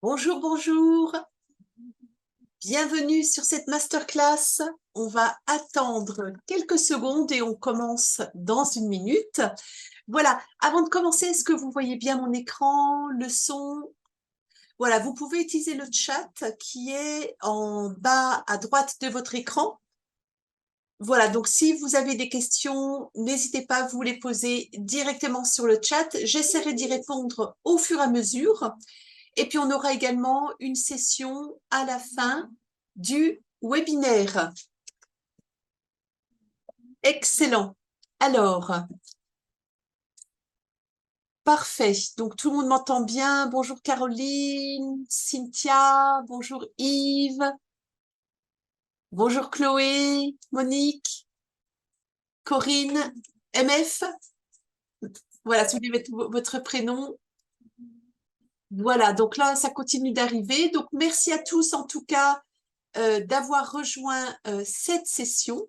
Bonjour, bonjour. Bienvenue sur cette masterclass. On va attendre quelques secondes et on commence dans une minute. Voilà, avant de commencer, est-ce que vous voyez bien mon écran, le son? Voilà, vous pouvez utiliser le chat qui est en bas à droite de votre écran. Voilà, donc si vous avez des questions, n'hésitez pas à vous les poser directement sur le chat. J'essaierai d'y répondre au fur et à mesure. Et puis, on aura également une session à la fin du webinaire. Excellent. Alors, parfait. Donc, tout le monde m'entend bien. Bonjour Caroline, Cynthia, bonjour Yves, bonjour Chloé, Monique, Corinne, MF. Voilà, si vous voulez mettre votre prénom. Voilà, donc là, ça continue d'arriver. Donc, merci à tous en tout cas d'avoir rejoint cette session.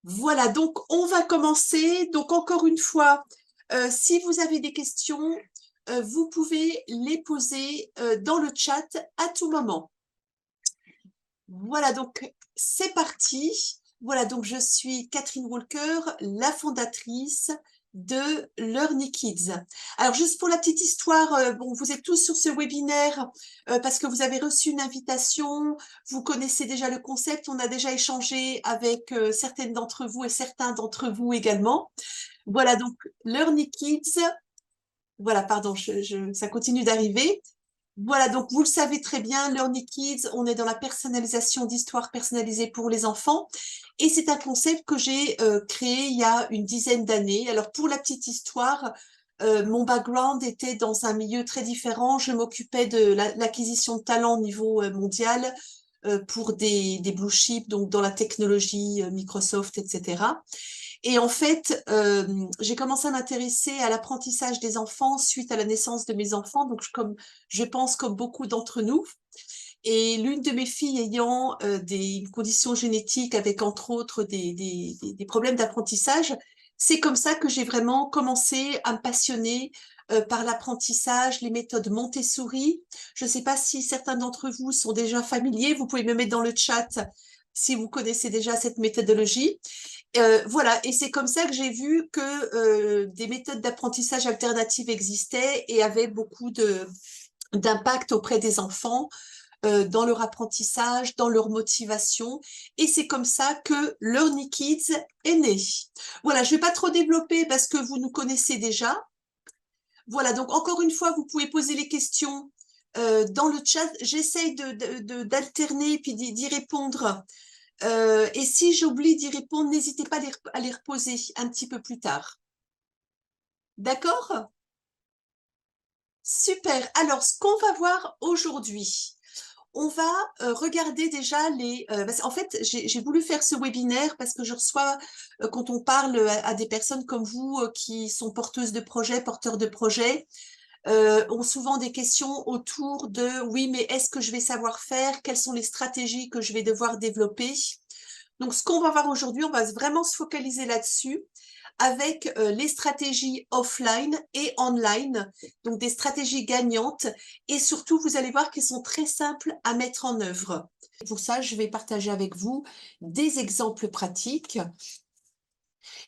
Voilà, donc on va commencer. Donc encore une fois, si vous avez des questions, vous pouvez les poser dans le chat à tout moment. Voilà, donc c'est parti. Voilà, donc je suis Catherine Walker, la fondatrice de Learny Kids. Alors juste pour la petite histoire, bon, vous êtes tous sur ce webinaire parce que vous avez reçu une invitation, vous connaissez déjà le concept, on a déjà échangé avec certaines d'entre vous et certains d'entre vous également. Voilà, donc Learny Kids, voilà, pardon, ça continue d'arriver. Voilà, donc vous le savez très bien, Learny Kids, on est dans la personnalisation d'histoires personnalisées pour les enfants. Et c'est un concept que j'ai créé il y a une dizaine d'années. Alors pour la petite histoire, mon background était dans un milieu très différent. Je m'occupais de l'acquisition de talents au niveau mondial pour des blue chips, donc dans la technologie Microsoft, etc. Et en fait, j'ai commencé à m'intéresser à l'apprentissage des enfants suite à la naissance de mes enfants. Donc, comme je pense comme beaucoup d'entre nous. Et l'une de mes filles ayant des conditions génétiques avec entre autres des problèmes d'apprentissage, c'est comme ça que j'ai vraiment commencé à me passionner par l'apprentissage, les méthodes Montessori. Je ne sais pas si certains d'entre vous sont déjà familiers, vous pouvez me mettre dans le chat si vous connaissez déjà cette méthodologie. Voilà, et c'est comme ça que j'ai vu que des méthodes d'apprentissage alternatives existaient et avaient beaucoup d'impact auprès des enfants dans leur apprentissage, dans leur motivation. Et c'est comme ça que Learny Kids est né. Voilà, je ne vais pas trop développer parce que vous nous connaissez déjà. Voilà, donc encore une fois, vous pouvez poser les questions dans le chat. J'essaye d'alterner et puis d'y répondre. Et si j'oublie d'y répondre, n'hésitez pas à les reposer un petit peu plus tard. D'accord? Super. Alors, ce qu'on va voir aujourd'hui, on va regarder déjà en fait, j'ai voulu faire ce webinaire parce que je reçois, quand on parle à des personnes comme vous qui sont porteuses de projets, porteurs de projets, ont souvent des questions autour de oui, mais est-ce que je vais savoir faire? Quelles sont les stratégies que je vais devoir développer? Donc, ce qu'on va voir aujourd'hui, on va vraiment se focaliser là-dessus avec les stratégies offline et online, donc des stratégies gagnantes. Et surtout, vous allez voir qu'elles sont très simples à mettre en œuvre. Pour ça, je vais partager avec vous des exemples pratiques.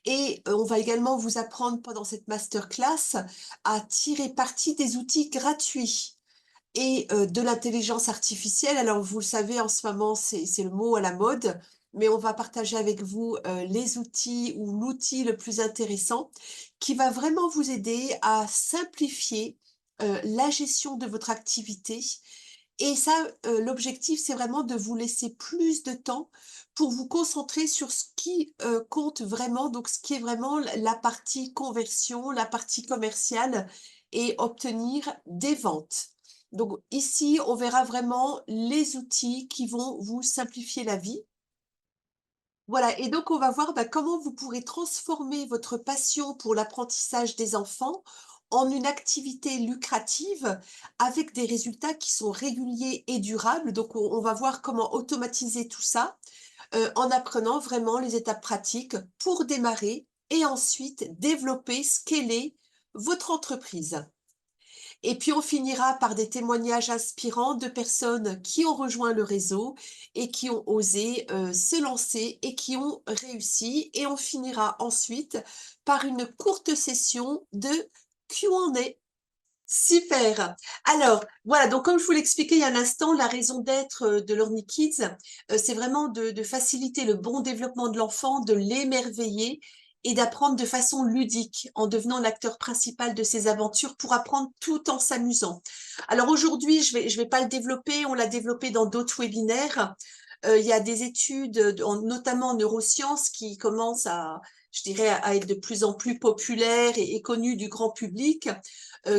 Et on va également vous apprendre pendant cette masterclass à tirer parti des outils gratuits et de l'intelligence artificielle. Alors, vous le savez, en ce moment, c'est le mot à la mode, mais on va partager avec vous les outils ou l'outil le plus intéressant qui va vraiment vous aider à simplifier la gestion de votre activité. Et ça, l'objectif, c'est vraiment de vous laisser plus de temps pour vous concentrer sur ce qui compte vraiment, donc ce qui est vraiment la partie conversion, la partie commerciale et obtenir des ventes. Donc ici, on verra vraiment les outils qui vont vous simplifier la vie. Voilà, et donc on va voir comment vous pourrez transformer votre passion pour l'apprentissage des enfants en une activité lucrative avec des résultats qui sont réguliers et durables. Donc on va voir comment automatiser tout ça en apprenant vraiment les étapes pratiques pour démarrer et ensuite développer, scaler votre entreprise. Et puis, on finira par des témoignages inspirants de personnes qui ont rejoint le réseau et qui ont osé se lancer et qui ont réussi. Et on finira ensuite par une courte session de Q&A. Super. Alors, voilà, donc comme je vous l'expliquais il y a un instant, la raison d'être de Learning Kids, c'est vraiment de faciliter le bon développement de l'enfant, de l'émerveiller et d'apprendre de façon ludique en devenant l'acteur principal de ses aventures pour apprendre tout en s'amusant. Alors aujourd'hui, je vais pas le développer, on l'a développé dans d'autres webinaires. Il y a des études, notamment en neurosciences, qui commencent à, je dirais, à être de plus en plus populaires et connues du grand public,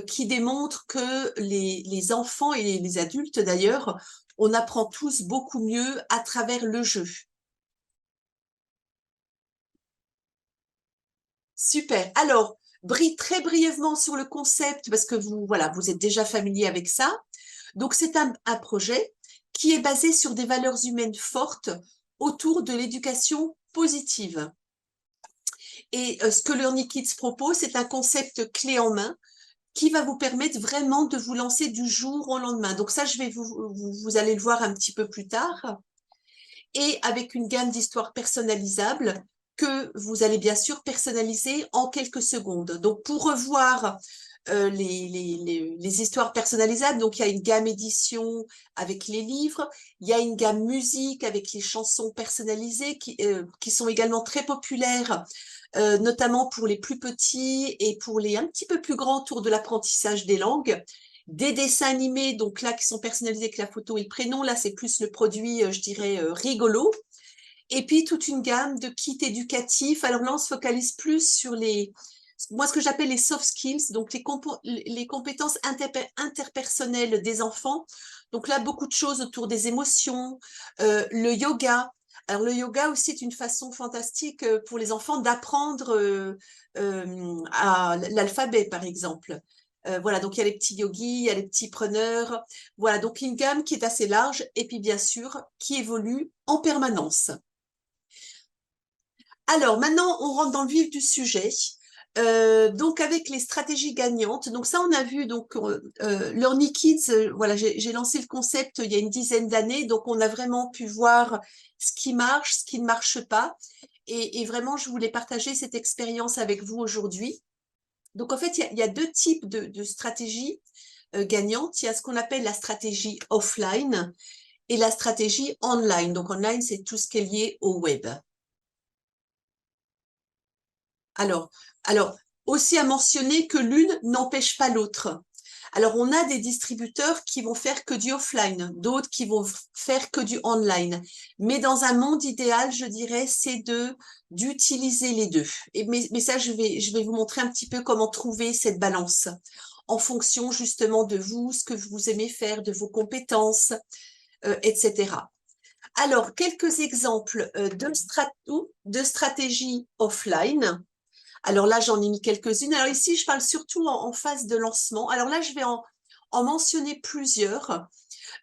qui démontrent que les enfants et les adultes d'ailleurs, on apprend tous beaucoup mieux à travers le jeu. Super. Alors, très brièvement sur le concept, parce que vous, voilà, vous êtes déjà familier avec ça. Donc, c'est un projet qui est basé sur des valeurs humaines fortes autour de l'éducation positive. Et ce que Learning Kids propose, c'est un concept clé en main qui va vous permettre vraiment de vous lancer du jour au lendemain. Donc ça, vous allez le voir un petit peu plus tard. Et avec une gamme d'histoires personnalisables que vous allez bien sûr personnaliser en quelques secondes. Donc pour revoir les histoires personnalisables, donc il y a une gamme édition avec les livres, il y a une gamme musique avec les chansons personnalisées qui sont également très populaires, notamment pour les plus petits et pour les un petit peu plus grands autour de l'apprentissage des langues. Des dessins animés, donc là, qui sont personnalisés avec la photo et le prénom. Là, c'est plus le produit, je dirais, rigolo. Et puis, toute une gamme de kits éducatifs. Alors là, on se focalise plus sur moi, ce que j'appelle les soft skills, donc les compétences interpersonnelles des enfants. Donc là, beaucoup de choses autour des émotions, le yoga. Alors, le yoga aussi est une façon fantastique pour les enfants d'apprendre à l'alphabet, par exemple. Voilà, donc il y a les petits yogis, il y a les petits preneurs. Voilà, donc une gamme qui est assez large et puis bien sûr qui évolue en permanence. Alors maintenant, on rentre dans le vif du sujet. Donc avec les stratégies gagnantes, donc ça on a vu donc Learning Kids, voilà, j'ai lancé le concept il y a une dizaine d'années, donc on a vraiment pu voir ce qui marche, ce qui ne marche pas, et vraiment je voulais partager cette expérience avec vous aujourd'hui. Donc en fait il y a deux types de stratégies gagnantes. Il y a ce qu'on appelle la stratégie offline et la stratégie online. Donc online c'est tout ce qui est lié au web. Alors, aussi à mentionner que l'une n'empêche pas l'autre. Alors, on a des distributeurs qui vont faire que du offline, d'autres qui vont faire que du online. Mais dans un monde idéal, je dirais, c'est d'utiliser les deux. Mais ça, je vais vous montrer un petit peu comment trouver cette balance en fonction justement de vous, ce que vous aimez faire, de vos compétences, etc. Alors, quelques exemples de stratégies offline. Alors là, j'en ai mis quelques-unes. Alors ici, je parle surtout en phase de lancement. Alors là, je vais en mentionner plusieurs.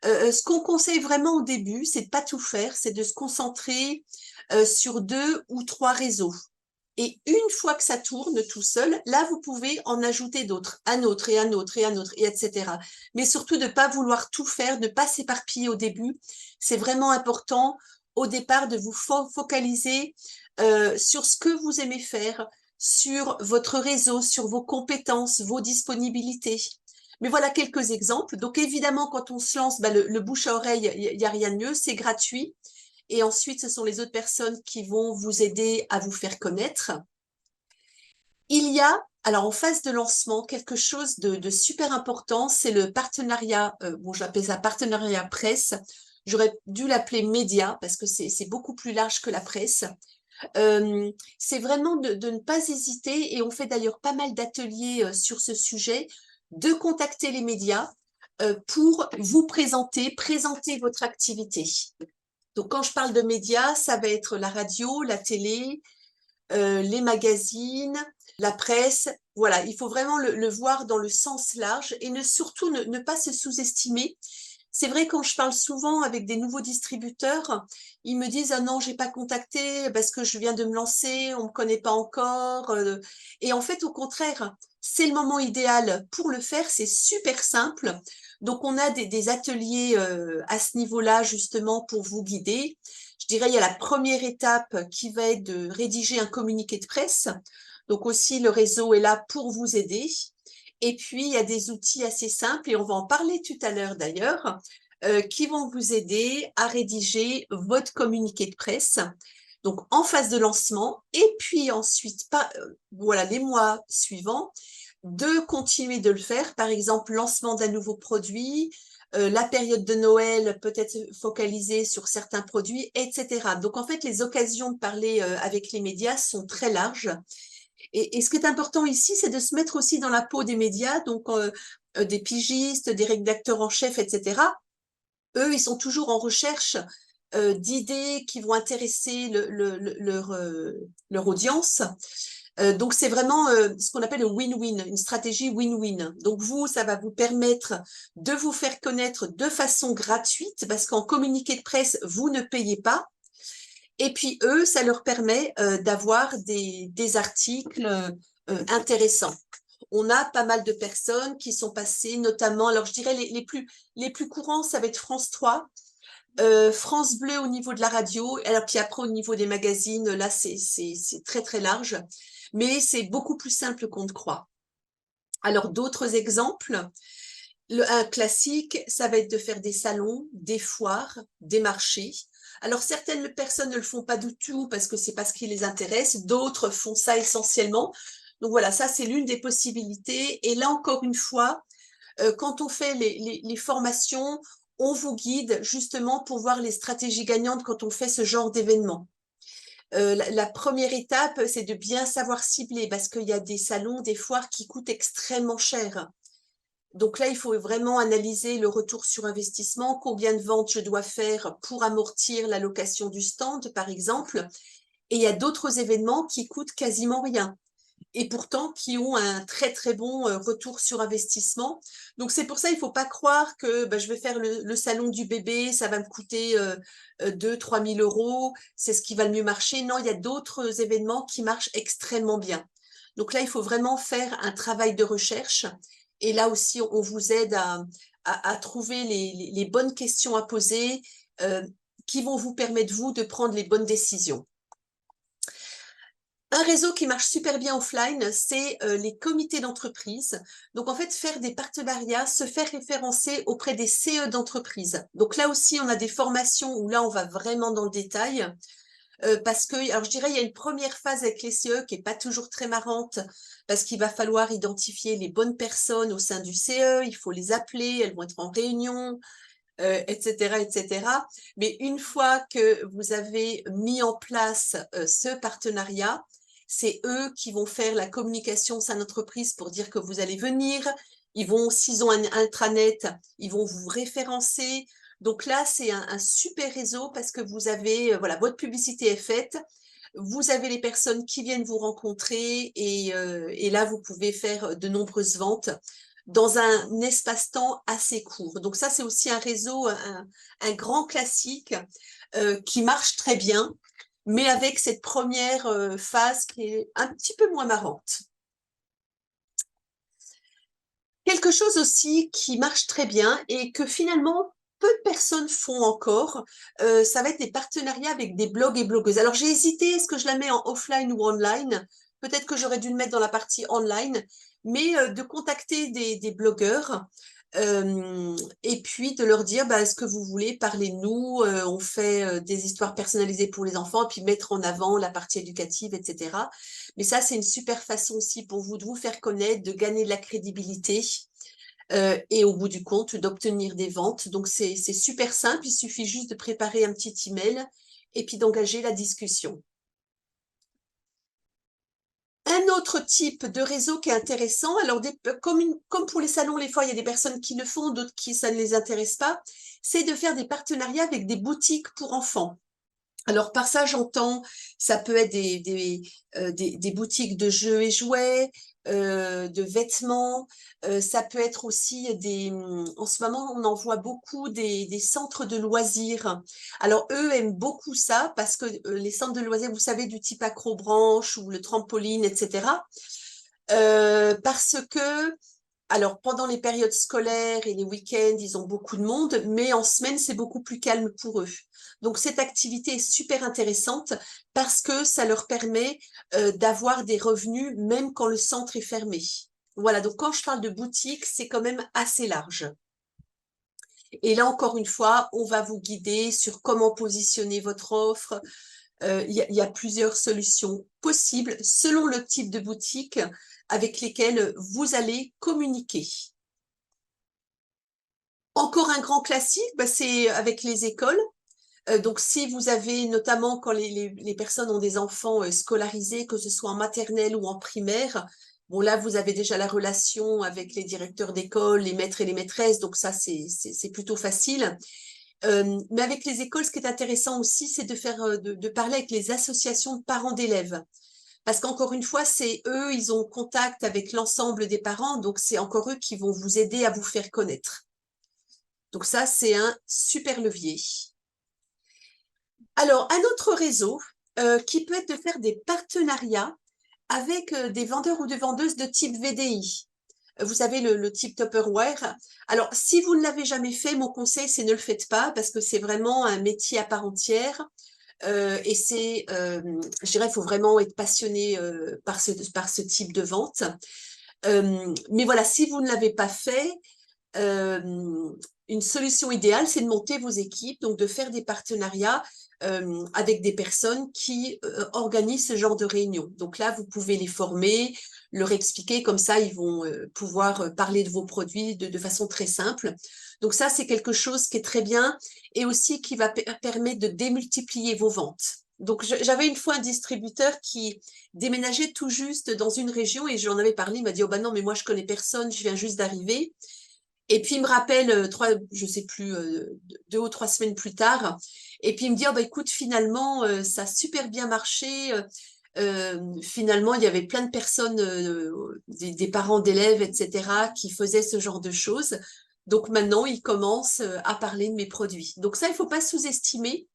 Ce qu'on conseille vraiment au début, c'est de pas tout faire, c'est de se concentrer sur 2 ou 3 réseaux. Et une fois que ça tourne tout seul, là, vous pouvez en ajouter d'autres, un autre et un autre et un autre, et etc. Mais surtout de ne pas vouloir tout faire, de ne pas s'éparpiller au début. C'est vraiment important au départ de vous focaliser sur ce que vous aimez faire, sur votre réseau, sur vos compétences, vos disponibilités. Mais voilà quelques exemples. Donc évidemment, quand on se lance, le bouche à oreille, il n'y a rien de mieux, c'est gratuit. Et ensuite, ce sont les autres personnes qui vont vous aider à vous faire connaître. Il y a, alors en phase de lancement, quelque chose de super important, c'est le partenariat, bon, j'appelle ça partenariat presse. J'aurais dû l'appeler média parce que c'est beaucoup plus large que la presse. C'est vraiment de ne pas hésiter, et on fait d'ailleurs pas mal d'ateliers sur ce sujet, de contacter les médias pour vous présenter votre activité. Donc, quand je parle de médias, ça va être la radio, la télé, les magazines, la presse. Voilà, il faut vraiment le voir dans le sens large et surtout ne pas se sous-estimer. c'est vrai, quand je parle souvent avec des nouveaux distributeurs, ils me disent « Ah non, j'ai pas contacté parce que je viens de me lancer, on me connaît pas encore. » Et en fait, au contraire, c'est le moment idéal pour le faire, c'est super simple. Donc, on a des ateliers à ce niveau-là, justement, pour vous guider. Je dirais, il y a la première étape qui va être de rédiger un communiqué de presse. Donc aussi, le réseau est là pour vous aider. Et puis, il y a des outils assez simples, et on va en parler tout à l'heure d'ailleurs, qui vont vous aider à rédiger votre communiqué de presse. Donc, en phase de lancement, et puis ensuite, voilà, les mois suivants, de continuer de le faire. Par exemple, lancement d'un nouveau produit, la période de Noël peut-être focalisée sur certains produits, etc. Donc, en fait, les occasions de parler avec les médias sont très larges. Et ce qui est important ici, c'est de se mettre aussi dans la peau des médias, donc des pigistes, des rédacteurs en chef, etc. Eux, ils sont toujours en recherche d'idées qui vont intéresser leur audience. Donc, c'est vraiment ce qu'on appelle le win-win, une stratégie win-win. Donc, vous, ça va vous permettre de vous faire connaître de façon gratuite, parce qu'en communiqué de presse, vous ne payez pas. Et puis, eux, ça leur permet d'avoir des articles intéressants. On a pas mal de personnes qui sont passées, notamment, alors je dirais les plus courants, ça va être France 3, France Bleu au niveau de la radio, alors puis après au niveau des magazines, là c'est très très large, mais c'est beaucoup plus simple qu'on ne croit. Alors d'autres exemples, un classique, ça va être de faire des salons, des foires, des marchés. Alors certaines personnes ne le font pas du tout parce que c'est pas ce qui les intéresse, d'autres font ça essentiellement. Donc voilà, ça c'est l'une des possibilités. Et là encore une fois, quand on fait les formations, on vous guide justement pour voir les stratégies gagnantes quand on fait ce genre d'événement. La première étape, c'est de bien savoir cibler parce qu'il y a des salons, des foires qui coûtent extrêmement cher. Donc là, il faut vraiment analyser le retour sur investissement, combien de ventes je dois faire pour amortir la location du stand, par exemple. Et il y a d'autres événements qui coûtent quasiment rien et pourtant qui ont un très très bon retour sur investissement. Donc c'est pour ça il ne faut pas croire que je vais faire le salon du bébé, ça va me coûter 2 000 – 3 000 euros, c'est ce qui va le mieux marcher. Non, il y a d'autres événements qui marchent extrêmement bien. Donc là, il faut vraiment faire un travail de recherche. Et là aussi, on vous aide à trouver les bonnes questions à poser qui vont vous permettre, vous, de prendre les bonnes décisions. Un réseau qui marche super bien offline, c'est les comités d'entreprise. Donc, en fait, faire des partenariats, se faire référencer auprès des CE d'entreprise. Donc, là aussi, on a des formations où là, on va vraiment dans le détail. Parce que, alors je dirais, il y a une première phase avec les CE qui n'est pas toujours très marrante, parce qu'il va falloir identifier les bonnes personnes au sein du CE, il faut les appeler, elles vont être en réunion, etc., etc. Mais une fois que vous avez mis en place ce partenariat, c'est eux qui vont faire la communication au sein de l'entreprise pour dire que vous allez venir. Ils vont, s'ils ont un intranet, ils vont vous référencer. Donc là, c'est un super réseau parce que vous avez, voilà, votre publicité est faite. Vous avez les personnes qui viennent vous rencontrer et là, vous pouvez faire de nombreuses ventes dans un espace-temps assez court. Donc ça, c'est aussi un réseau, un grand classique qui marche très bien, mais avec cette première phase qui est un petit peu moins marrante. Quelque chose aussi qui marche très bien et que finalement peu de personnes font encore, ça va être des partenariats avec des blogs et blogueuses. Alors j'ai hésité, est-ce que je la mets en offline ou online? Peut-être que j'aurais dû le mettre dans la partie online, mais de contacter des blogueurs et puis de leur dire est-ce que vous voulez parler de nous, on fait des histoires personnalisées pour les enfants, et puis mettre en avant la partie éducative, etc. Mais ça, c'est une super façon aussi pour vous de vous faire connaître, de gagner de la crédibilité et au bout du compte, d'obtenir des ventes. Donc, c'est super simple, il suffit juste de préparer un petit email et puis d'engager la discussion. Un autre type de réseau qui est intéressant, alors comme pour les salons, les fois, il y a des personnes qui le font, d'autres qui ça ne les intéresse pas, c'est de faire des partenariats avec des boutiques pour enfants. Alors, par ça, j'entends, ça peut être des boutiques de jeux et jouets, de vêtements. Ça peut être aussi en ce moment, on en voit beaucoup des centres de loisirs. Alors, eux aiment beaucoup ça parce que les centres de loisirs, vous savez, du type accrobranche ou le trampoline, etc. Parce que alors, pendant les périodes scolaires et les week-ends, ils ont beaucoup de monde, mais en semaine, c'est beaucoup plus calme pour eux. Donc, cette activité est super intéressante parce que ça leur permet d'avoir des revenus même quand le centre est fermé. Voilà, donc quand je parle de boutique, c'est quand même assez large. Et là, encore une fois, on va vous guider sur comment positionner votre offre. Il y a plusieurs solutions possibles selon le type de boutique avec lesquelles vous allez communiquer. Encore un grand classique, bah, c'est avec les écoles. Donc, si vous avez, notamment quand les personnes ont des enfants scolarisés, que ce soit en maternelle ou en primaire, bon là, vous avez déjà la relation avec les directeurs d'école, les maîtres et les maîtresses, donc ça, c'est plutôt facile. Mais avec les écoles, ce qui est intéressant aussi, c'est de faire, de parler avec les associations de parents d'élèves. Parce qu'encore une fois, c'est eux, ils ont contact avec l'ensemble des parents, donc c'est encore eux qui vont vous aider à vous faire connaître. Donc ça, c'est un super levier. Alors, un autre réseau qui peut être de faire des partenariats avec des vendeurs ou des vendeuses de type VDI. Vous savez, le type Tupperware. Alors, si vous ne l'avez jamais fait, mon conseil, c'est ne le faites pas parce que c'est vraiment un métier à part entière. Et c'est, je dirais, il faut vraiment être passionné par ce type de vente. Mais voilà, si vous ne l'avez pas fait, une solution idéale, c'est de monter vos équipes, donc de faire des partenariats avec des personnes qui organisent ce genre de réunions. Donc là, vous pouvez les former, leur expliquer, comme ça, ils vont pouvoir parler de vos produits de façon très simple. Donc ça, c'est quelque chose qui est très bien et aussi qui va permettre de démultiplier vos ventes. Donc, j'avais une fois un distributeur qui déménageait tout juste dans une région et j'en avais parlé. Il m'a dit, oh ben non, mais moi, je connais personne, je viens juste d'arriver. Et puis, il me rappelle, je sais plus, 2 ou 3 semaines plus tard. Et puis, il me dit, oh, bah, écoute, finalement, ça a super bien marché. Finalement, il y avait plein de personnes, des parents d'élèves, etc., qui faisaient ce genre de choses. Donc, maintenant, ils commencent à parler de mes produits. Donc, ça, il ne faut pas sous-estimer.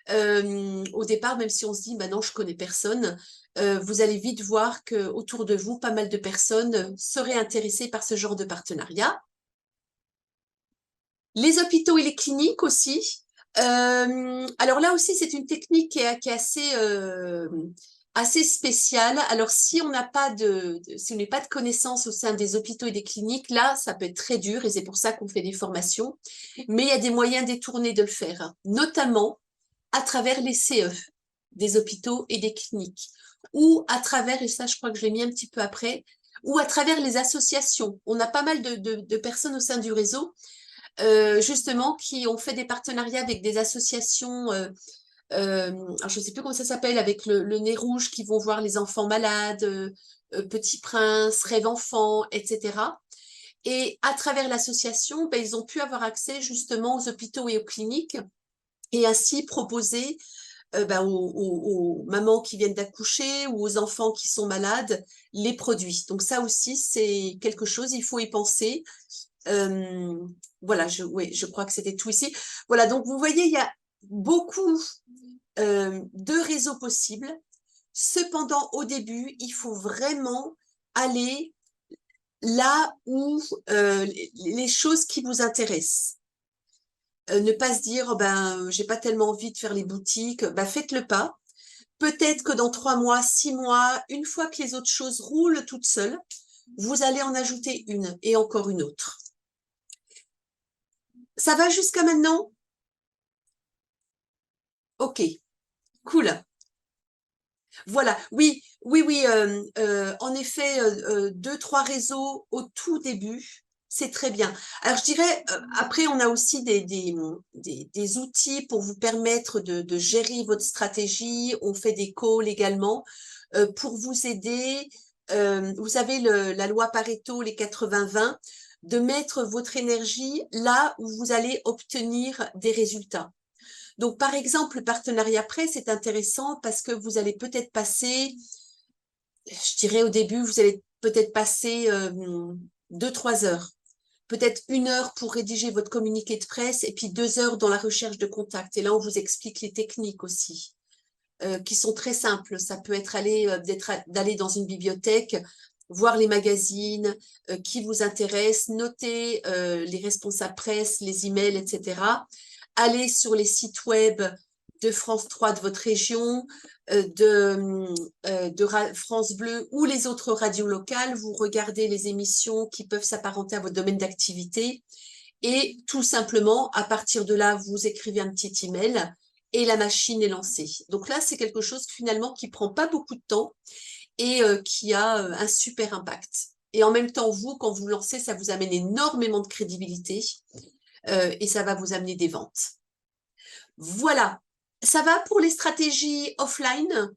Au départ, même si on se dit, bah non, je connais personne, vous allez vite voir qu'autour de vous, pas mal de personnes seraient intéressées par ce genre de partenariat. Les hôpitaux et les cliniques aussi. Alors là aussi, c'est une technique qui est assez spéciale. Alors, si on n'a pas si on n'est pas de connaissances au sein des hôpitaux et des cliniques, là, ça peut être très dur et c'est pour ça qu'on fait des formations. Mais il y a des moyens détournés de le faire, notamment à travers les CE des hôpitaux et des cliniques, ou à travers, et ça, je crois que je l'ai mis un petit peu après, ou à travers les associations. On a pas mal de personnes au sein du réseau justement, qui ont fait des partenariats avec des associations, alors je ne sais plus comment ça s'appelle, avec le Nez Rouge, qui vont voir les enfants malades, Petit Prince, Rêve Enfant, etc. Et à travers l'association, ben, ils ont pu avoir accès justement aux hôpitaux et aux cliniques et ainsi proposer ben, aux mamans qui viennent d'accoucher ou aux enfants qui sont malades les produits. Donc ça aussi, c'est quelque chose, il faut y penser. Voilà, oui, je crois que c'était tout ici. Voilà, donc vous voyez, il y a beaucoup de réseaux possibles. Cependant, au début, il faut vraiment aller là où les choses qui vous intéressent. Ne pas se dire, oh ben, j'ai pas tellement envie de faire les boutiques. Ben, faites le pas. Peut-être que dans 3 mois, 6 mois, une fois que les autres choses roulent toutes seules, vous allez en ajouter une et encore une autre. Ça va jusqu'à maintenant? Ok, cool. Voilà, oui, oui, oui. En effet, 2, 3 réseaux au tout début, c'est très bien. Alors, je dirais, après, on a aussi des outils pour vous permettre de gérer votre stratégie. On fait des calls également pour vous aider. Vous savez, la loi Pareto, les 80-20, de mettre votre énergie là où vous allez obtenir des résultats. Donc, par exemple, le partenariat prêt, c'est intéressant parce que vous allez peut-être passer, je dirais au début, vous allez peut-être passer 2-3 heures. Peut-être 1 heure pour rédiger votre communiqué de presse et puis 2 heures dans la recherche de contacts. Et là, on vous explique les techniques aussi, qui sont très simples. Ça peut être d'aller dans une bibliothèque, voir les magazines qui vous intéressent, noter les responsables presse, les emails, etc. Aller sur les sites web de France 3 de votre région, France Bleu ou les autres radios locales. Vous regardez les émissions qui peuvent s'apparenter à votre domaine d'activité et tout simplement, à partir de là, vous écrivez un petit email et la machine est lancée. Donc là, c'est quelque chose finalement qui prend pas beaucoup de temps et qui a un super impact. Et en même temps, vous, quand vous lancez, ça vous amène énormément de crédibilité et ça va vous amener des ventes. Voilà, ça va pour les stratégies offline.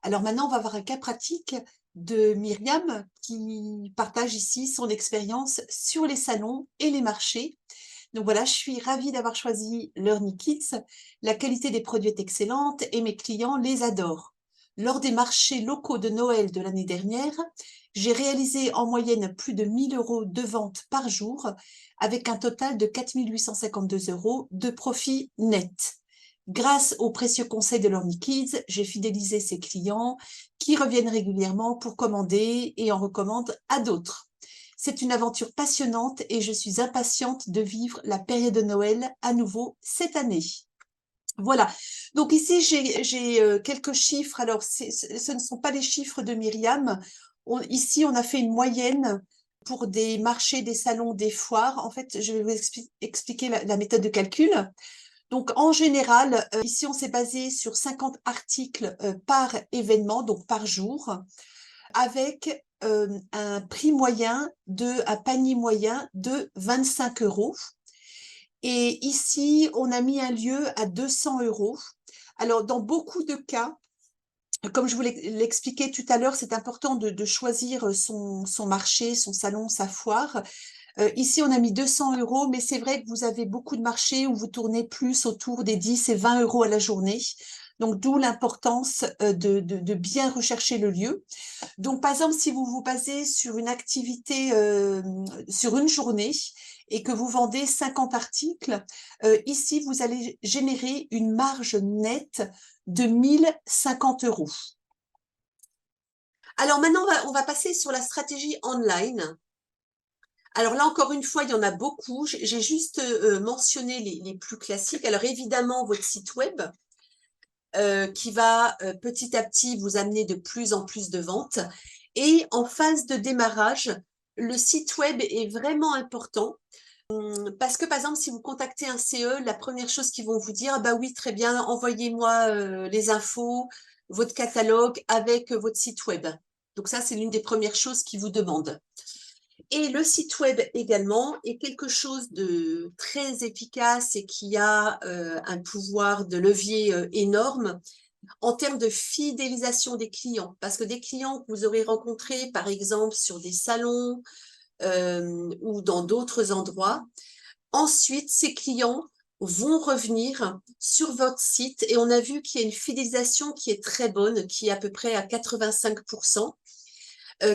Alors maintenant, on va voir un cas pratique de Myriam qui partage ici son expérience sur les salons et les marchés. Donc voilà, je suis ravie d'avoir choisi Learny Kids. La qualité des produits est excellente et mes clients les adorent. Lors des marchés locaux de Noël de l'année dernière, j'ai réalisé en moyenne plus de 1 000 € de ventes par jour avec un total de 4 852 € de profit net. Grâce aux précieux conseils de Learny Kids, j'ai fidélisé ces clients qui reviennent régulièrement pour commander et en recommandent à d'autres. C'est une aventure passionnante et je suis impatiente de vivre la période de Noël à nouveau cette année. Voilà, donc ici j'ai quelques chiffres. Alors ce ne sont pas les chiffres de Myriam. Ici on a fait une moyenne pour des marchés, des salons, des foires. En fait, je vais vous expliquer la méthode de calcul. Donc en général, ici on s'est basé sur 50 articles par événement, donc par jour, avec un prix moyen un panier moyen de 25 €. Et ici, on a mis un lieu à 200 €. Alors, dans beaucoup de cas, comme je vous l'expliquais tout à l'heure, c'est important de choisir son marché, son salon, sa foire. Ici, on a mis 200 €, mais c'est vrai que vous avez beaucoup de marchés où vous tournez plus autour des 10 et 20 € à la journée. Donc, d'où l'importance de bien rechercher le lieu. Donc, par exemple, si vous vous basez sur une activité, sur une journée et que vous vendez 50 articles, ici, vous allez générer une marge nette de 1 050 €. Alors maintenant, on va passer sur la stratégie online. Alors là, encore une fois, il y en a beaucoup. J'ai juste mentionné les plus classiques. Alors évidemment, votre site web qui va petit à petit vous amener de plus en plus de ventes. Et en phase de démarrage, le site web est vraiment important parce que, par exemple, si vous contactez un CE, la première chose qu'ils vont vous dire, bah oui, très bien, envoyez-moi les infos, votre catalogue avec votre site web. Donc ça, c'est l'une des premières choses qu'ils vous demandent. Et le site web également est quelque chose de très efficace et qui a un pouvoir de levier énorme en termes de fidélisation des clients. Parce que des clients que vous aurez rencontrés, par exemple, sur des salons ou dans d'autres endroits, ensuite, ces clients vont revenir sur votre site et on a vu qu'il y a une fidélisation qui est très bonne, qui est à peu près à 85%.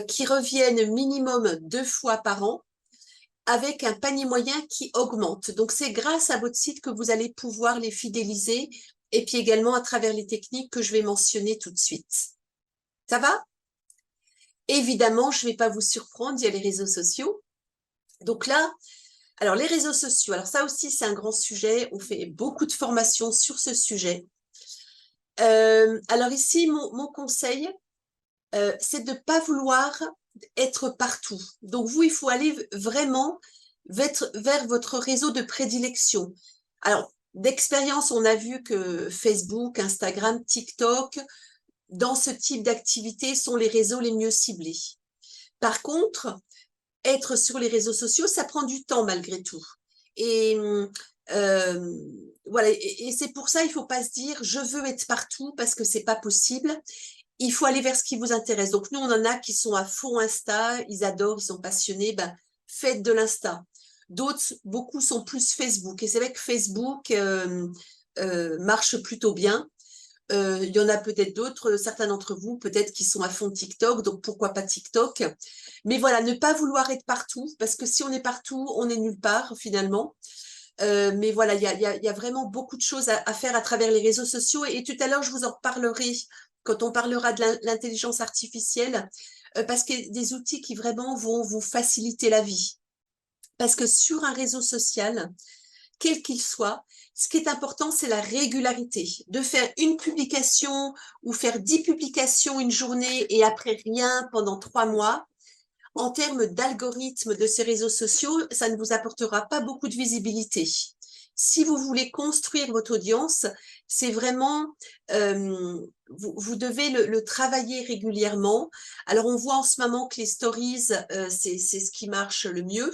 Qui reviennent minimum 2 fois par an avec un panier moyen qui augmente. Donc, c'est grâce à votre site que vous allez pouvoir les fidéliser et puis également à travers les techniques que je vais mentionner tout de suite. Ça va? Évidemment, je ne vais pas vous surprendre, il y a les réseaux sociaux. Donc là, alors les réseaux sociaux, alors ça aussi, c'est un grand sujet. On fait beaucoup de formations sur ce sujet. Alors ici, mon conseil, c'est de ne pas vouloir être partout. Donc vous, il faut aller vraiment vers votre réseau de prédilection. Alors, d'expérience, on a vu que Facebook, Instagram, TikTok, dans ce type d'activité, sont les réseaux les mieux ciblés. Par contre, être sur les réseaux sociaux, ça prend du temps malgré tout. Et voilà, et c'est pour ça, il ne faut pas se dire « je veux être partout » parce que ce n'est pas possible. Il faut aller vers ce qui vous intéresse. Donc, nous, on en a qui sont à fond Insta, ils adorent, ils sont passionnés, ben, faites de l'Insta. D'autres, beaucoup sont plus Facebook. Et c'est vrai que Facebook marche plutôt bien. Il y en a peut-être d'autres, certains d'entre vous, peut-être qui sont à fond TikTok, donc pourquoi pas TikTok. Mais voilà, ne pas vouloir être partout, parce que si on est partout, on est nulle part finalement. Mais voilà, il y a vraiment beaucoup de choses à faire à travers les réseaux sociaux. Et tout à l'heure, je vous en reparlerai quand on parlera de l'intelligence artificielle, parce qu'il y a des outils qui vraiment vont vous faciliter la vie. Parce que sur un réseau social, quel qu'il soit, ce qui est important, c'est la régularité. De faire une publication ou faire 10 publications une journée et après rien pendant 3 mois, en termes d'algorithme de ces réseaux sociaux, ça ne vous apportera pas beaucoup de visibilité. Si vous voulez construire votre audience, c'est vraiment, vous devez le travailler régulièrement. Alors, on voit en ce moment que les stories, c'est ce qui marche le mieux.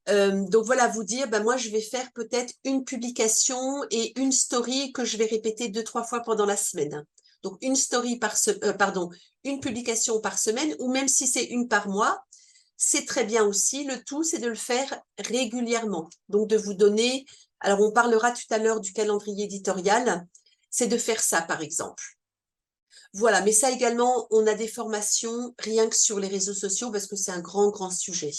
Donc voilà, vous dire, ben moi je vais faire peut-être une publication et une story que je vais répéter 2-3 fois pendant la semaine. Donc une story une publication par semaine, ou même si c'est une par mois, c'est très bien aussi. Le tout, c'est de le faire régulièrement. Donc de vous donner, alors on parlera tout à l'heure du calendrier éditorial, c'est de faire ça par exemple. Voilà, mais ça également, on a des formations rien que sur les réseaux sociaux parce que c'est un grand, grand sujet.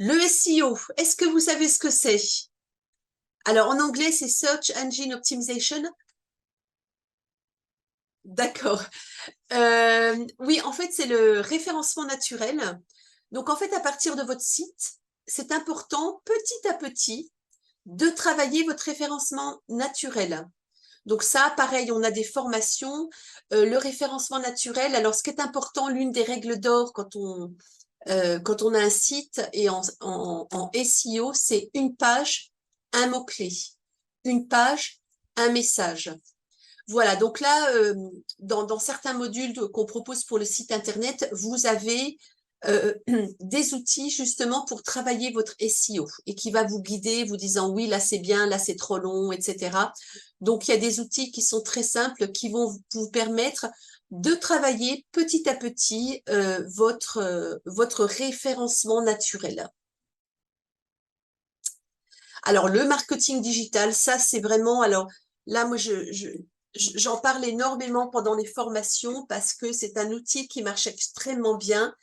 Le SEO, est-ce que vous savez ce que c'est? Alors, en anglais, c'est Search Engine Optimization. D'accord. Oui, en fait, c'est le référencement naturel. Donc, en fait, à partir de votre site, c'est important, petit à petit, de travailler votre référencement naturel. Donc ça, pareil, on a des formations. Le référencement naturel, alors ce qui est important, l'une des règles d'or quand on a un site et en SEO, c'est une page, un mot-clé. Une page, un message. Voilà, donc là, dans certains modules qu'on propose pour le site Internet, vous avez des outils justement pour travailler votre SEO et qui va vous guider, vous disant oui, là c'est bien, là c'est trop long, etc. Donc il y a des outils qui sont très simples qui vont vous permettre de travailler petit à petit votre référencement naturel. Alors le marketing digital, ça c'est vraiment, alors là moi j'en parle énormément pendant les formations parce que c'est un outil qui marche extrêmement bien,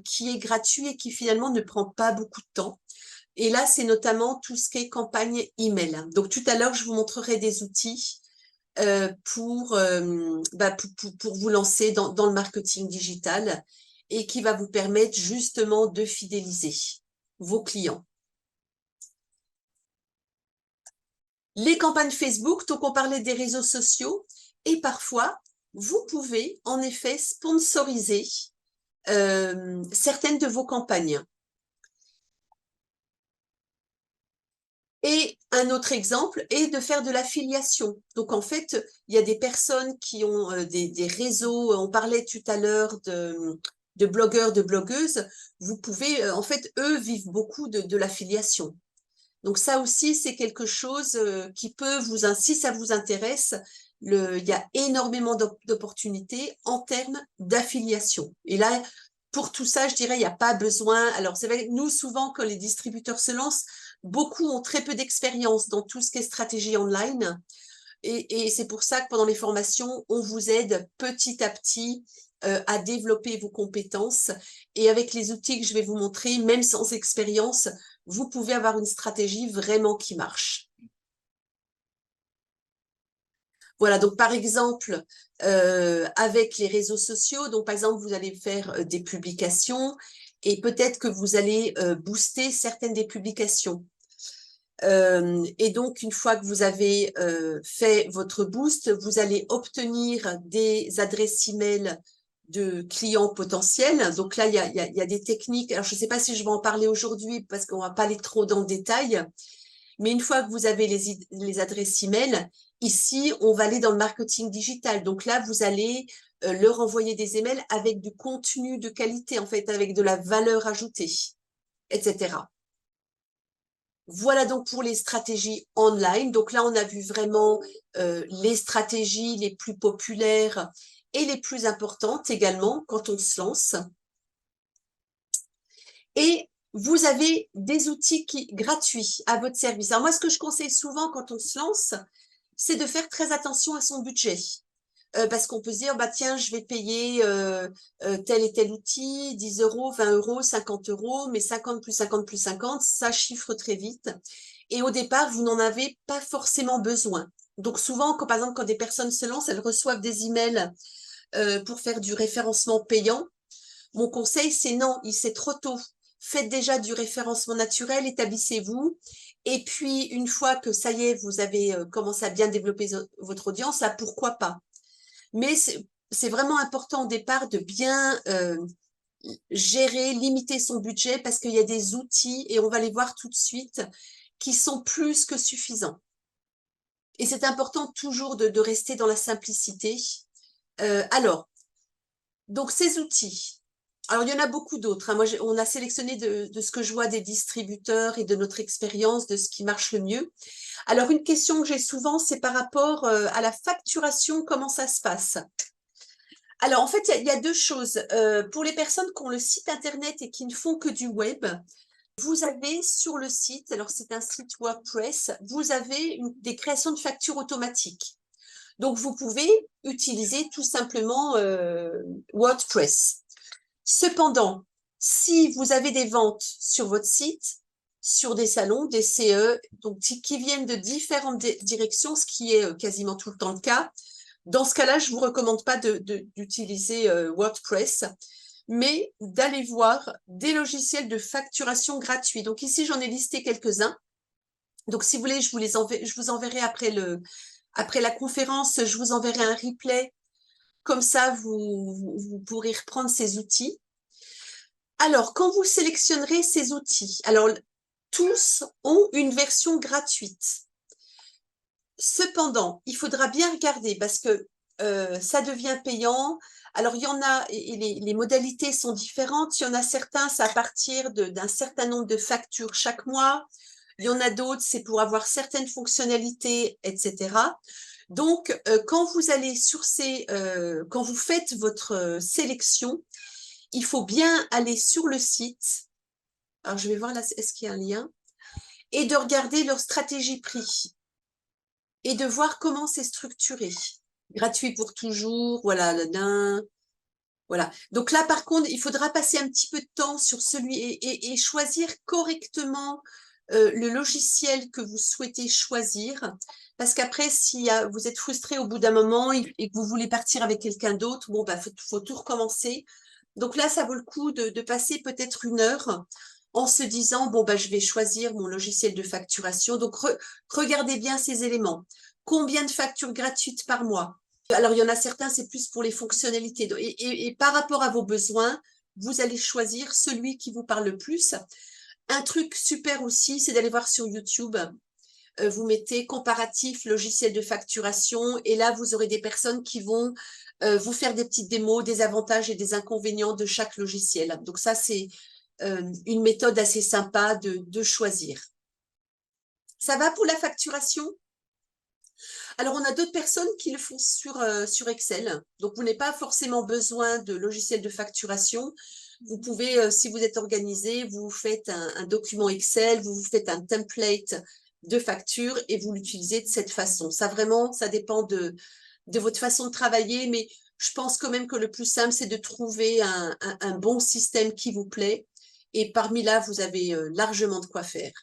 qui est gratuit et qui finalement ne prend pas beaucoup de temps. Et là, c'est notamment tout ce qui est campagne email. Donc tout à l'heure, je vous montrerai des outils pour vous lancer dans le marketing digital et qui va vous permettre justement de fidéliser vos clients. Les campagnes Facebook, donc on parlait des réseaux sociaux, et parfois, vous pouvez en effet sponsoriser certaines de vos campagnes. Et un autre exemple est de faire de l'affiliation. Donc en fait, il y a des personnes qui ont des réseaux, on parlait tout à l'heure de blogueurs, de blogueuses, vous pouvez, en fait, eux vivent beaucoup de l'affiliation. Donc ça aussi, c'est quelque chose qui peut si ça vous intéresse, il y a énormément d'opportunités en termes d'affiliation. Et là, pour tout ça, je dirais, il n'y a pas besoin. Alors c'est vrai, nous, souvent, quand les distributeurs se lancent, beaucoup ont très peu d'expérience dans tout ce qui est stratégie online. Et c'est pour ça que pendant les formations, on vous aide petit à petit à développer vos compétences. Et avec les outils que je vais vous montrer, même sans expérience, vous pouvez avoir une stratégie vraiment qui marche. Voilà, donc par exemple, avec les réseaux sociaux, donc par exemple, vous allez faire des publications et peut-être que vous allez booster certaines des publications. Et donc, une fois que vous avez fait votre boost, vous allez obtenir des adresses email de clients potentiels. Donc là, il y a des techniques. Alors, je ne sais pas si je vais en parler aujourd'hui parce qu'on ne va pas aller trop dans le détail. Mais une fois que vous avez les adresses email, ici, on va aller dans le marketing digital. Donc là, vous allez leur envoyer des emails avec du contenu de qualité, en fait, avec de la valeur ajoutée, etc. Voilà donc pour les stratégies online. Donc là, on a vu vraiment les stratégies les plus populaires et les plus importantes également quand on se lance. Et vous avez des outils gratuits à votre service. Alors moi, ce que je conseille souvent quand on se lance, c'est de faire très attention à son budget. Parce qu'on peut se dire, bah tiens, je vais payer tel et tel outil, 10 euros, 20 euros, 50 euros, mais 50 plus 50 plus 50, ça chiffre très vite. Et au départ, vous n'en avez pas forcément besoin. Donc souvent, quand, par exemple, quand des personnes se lancent, elles reçoivent des emails pour faire du référencement payant. Mon conseil, c'est non, c'est trop tôt. Faites déjà du référencement naturel, établissez-vous. Et puis, une fois que ça y est, vous avez commencé à bien développer votre audience, là, pourquoi pas? Mais c'est vraiment important au départ de bien gérer, limiter son budget parce qu'il y a des outils, et on va les voir tout de suite, qui sont plus que suffisants. Et c'est important toujours de rester dans la simplicité. Alors, donc ces outils. Alors, il y en a beaucoup d'autres. Hein. Moi, on a sélectionné de ce que je vois des distributeurs et de notre expérience, de ce qui marche le mieux. Alors, une question que j'ai souvent, c'est par rapport à la facturation, comment ça se passe? Alors, en fait, il y a deux choses. Pour les personnes qui ont le site internet et qui ne font que du web, vous avez sur le site, alors c'est un site WordPress, vous avez des créations de factures automatiques. Donc, vous pouvez utiliser tout simplement WordPress. Cependant, si vous avez des ventes sur votre site, sur des salons, des CE, donc qui viennent de différentes directions, ce qui est quasiment tout le temps le cas, dans ce cas-là, je ne vous recommande pas d'utiliser WordPress, mais d'aller voir des logiciels de facturation gratuits. Donc ici, j'en ai listé quelques-uns. Donc si vous voulez, je vous enverrai après la conférence, je vous enverrai un replay. Comme ça, vous pourrez reprendre ces outils. Alors, quand vous sélectionnerez ces outils, alors tous ont une version gratuite. Cependant, il faudra bien regarder parce que ça devient payant. Alors, il y en a, et les modalités sont différentes. Il y en a certains, c'est à partir d'un certain nombre de factures chaque mois. Il y en a d'autres, c'est pour avoir certaines fonctionnalités, etc. Donc, quand vous allez sur quand vous faites votre sélection, il faut bien aller sur le site. Alors, je vais voir là, est-ce qu'il y a un lien? Et de regarder leur stratégie prix et de voir comment c'est structuré. Gratuit pour toujours, voilà, voilà. Donc là, par contre, il faudra passer un petit peu de temps sur celui et choisir correctement le logiciel que vous souhaitez choisir. Parce qu'après, si vous êtes frustré au bout d'un moment et que vous voulez partir avec quelqu'un d'autre, bon, bah, faut tout recommencer. Donc là, ça vaut le coup de passer peut-être 1 heure en se disant, bon, bah, je vais choisir mon logiciel de facturation. Donc, regardez bien ces éléments. Combien de factures gratuites par mois? Alors, il y en a certains, c'est plus pour les fonctionnalités. Et par rapport à vos besoins, vous allez choisir celui qui vous parle le plus. Un truc super aussi, c'est d'aller voir sur YouTube. Vous mettez comparatif logiciel de facturation et là, vous aurez des personnes qui vont vous faire des petites démos, des avantages et des inconvénients de chaque logiciel. Donc ça, c'est une méthode assez sympa de choisir. Ça va pour la facturation? Alors, on a d'autres personnes qui le font sur Excel. Donc, vous n'avez pas forcément besoin de logiciel de facturation. Vous pouvez, si vous êtes organisé, vous faites un document Excel, vous faites un template de facture et vous l'utilisez de cette façon. Ça, vraiment, ça dépend de votre façon de travailler, mais je pense quand même que le plus simple, c'est de trouver un bon système qui vous plaît. Et parmi là, vous avez largement de quoi faire.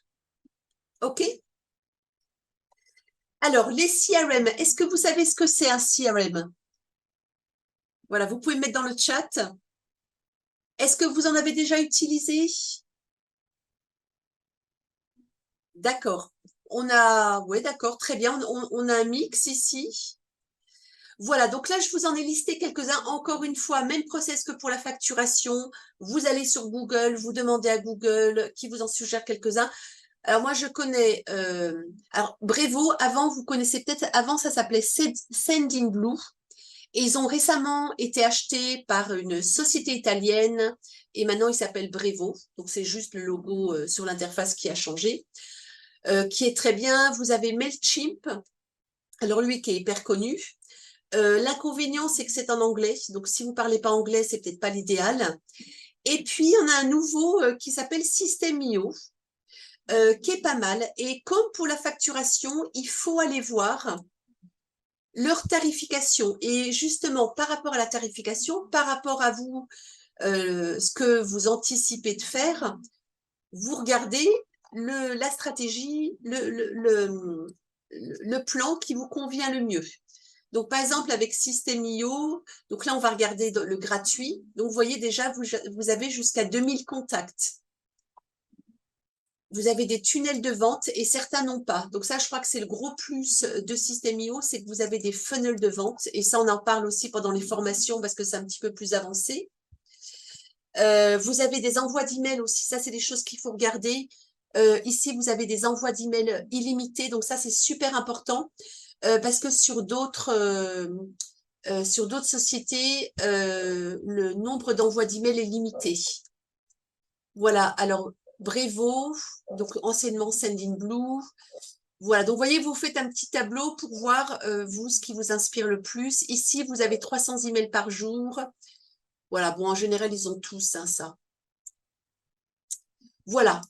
OK? Alors, les CRM, est-ce que vous savez ce que c'est un CRM? Voilà, vous pouvez me mettre dans le chat. Est-ce que vous en avez déjà utilisé? D'accord. Oui, d'accord, très bien. On a un mix ici. Voilà, donc là, je vous en ai listé quelques-uns. Encore une fois, même process que pour la facturation. Vous allez sur Google, vous demandez à Google qui vous en suggère quelques-uns. Alors moi, je connais, alors Brevo, avant, vous connaissez peut-être, avant ça s'appelait Sendinblue. Et ils ont récemment été achetés par une société italienne et maintenant ils s'appellent Brevo. Donc c'est juste le logo sur l'interface qui a changé, qui est très bien. Vous avez Mailchimp, alors lui qui est hyper connu. L'inconvénient, c'est que c'est en anglais. Donc si vous ne parlez pas anglais, c'est peut-être pas l'idéal. Et puis, on a un nouveau qui s'appelle System.io, qui est pas mal. Et comme pour la facturation, il faut aller voir leur tarification. Et justement, par rapport à la tarification, par rapport à vous, ce que vous anticipez de faire, vous regardez la stratégie, le plan qui vous convient le mieux. Donc, par exemple, avec System.io, donc là, on va regarder le gratuit. Donc, vous voyez déjà, vous avez jusqu'à 2000 contacts. Vous avez des tunnels de vente et certains n'ont pas. Donc ça, je crois que c'est le gros plus de System.io, c'est que vous avez des funnels de vente. Et ça, on en parle aussi pendant les formations parce que c'est un petit peu plus avancé. Vous avez des envois d'emails aussi. Ça, c'est des choses qu'il faut regarder. Ici, vous avez des envois d'emails illimités. Donc ça, c'est super important parce que sur d'autres sociétés, le nombre d'envois d'emails est limité. Voilà, alors Brevo, donc anciennement Sendinblue. Voilà, donc vous voyez, vous faites un petit tableau pour voir, vous, ce qui vous inspire le plus. Ici, vous avez 300 emails par jour. Voilà, bon, en général, ils ont tous hein, ça. Voilà,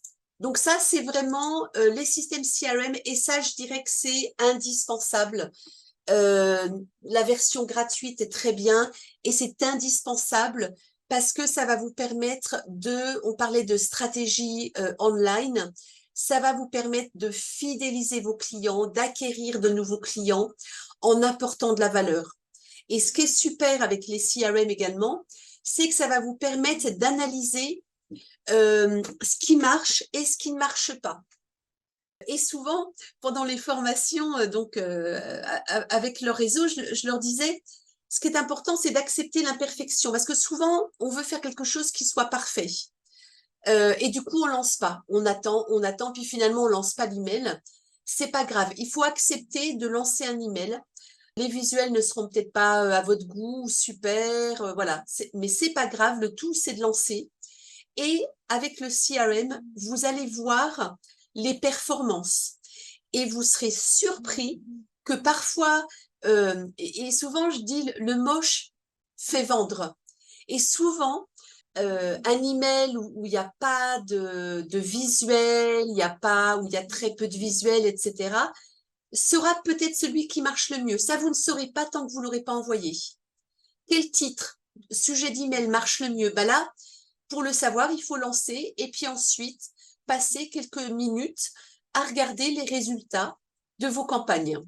donc ça, c'est vraiment les systèmes CRM et ça, je dirais que c'est indispensable. La version gratuite est très bien et c'est indispensable parce que ça va vous permettre on parlait de stratégie online, ça va vous permettre de fidéliser vos clients, d'acquérir de nouveaux clients en apportant de la valeur. Et ce qui est super avec les CRM également, c'est que ça va vous permettre d'analyser ce qui marche et ce qui ne marche pas. Et souvent, pendant les formations, avec leur réseau, je leur disais, ce qui est important, c'est d'accepter l'imperfection. Parce que souvent, on veut faire quelque chose qui soit parfait. Et du coup, on lance pas. On attend, puis finalement, on lance pas l'email. C'est pas grave. Il faut accepter de lancer un email. Les visuels ne seront peut-être pas à votre goût, super, voilà. Mais c'est pas grave. Le tout, c'est de lancer. Et avec le CRM, vous allez voir les performances. Et vous serez surpris que parfois, et souvent je dis, le moche fait vendre. Et souvent, un email où il n'y a pas de visuel, il n'y a pas, où il y a très peu de visuel, etc., sera peut-être celui qui marche le mieux. Ça, vous ne saurez pas tant que vous ne l'aurez pas envoyé. Quel titre, sujet d'email marche le mieux? Ben là, pour le savoir, il faut lancer et puis ensuite passer quelques minutes à regarder les résultats de vos campagnes.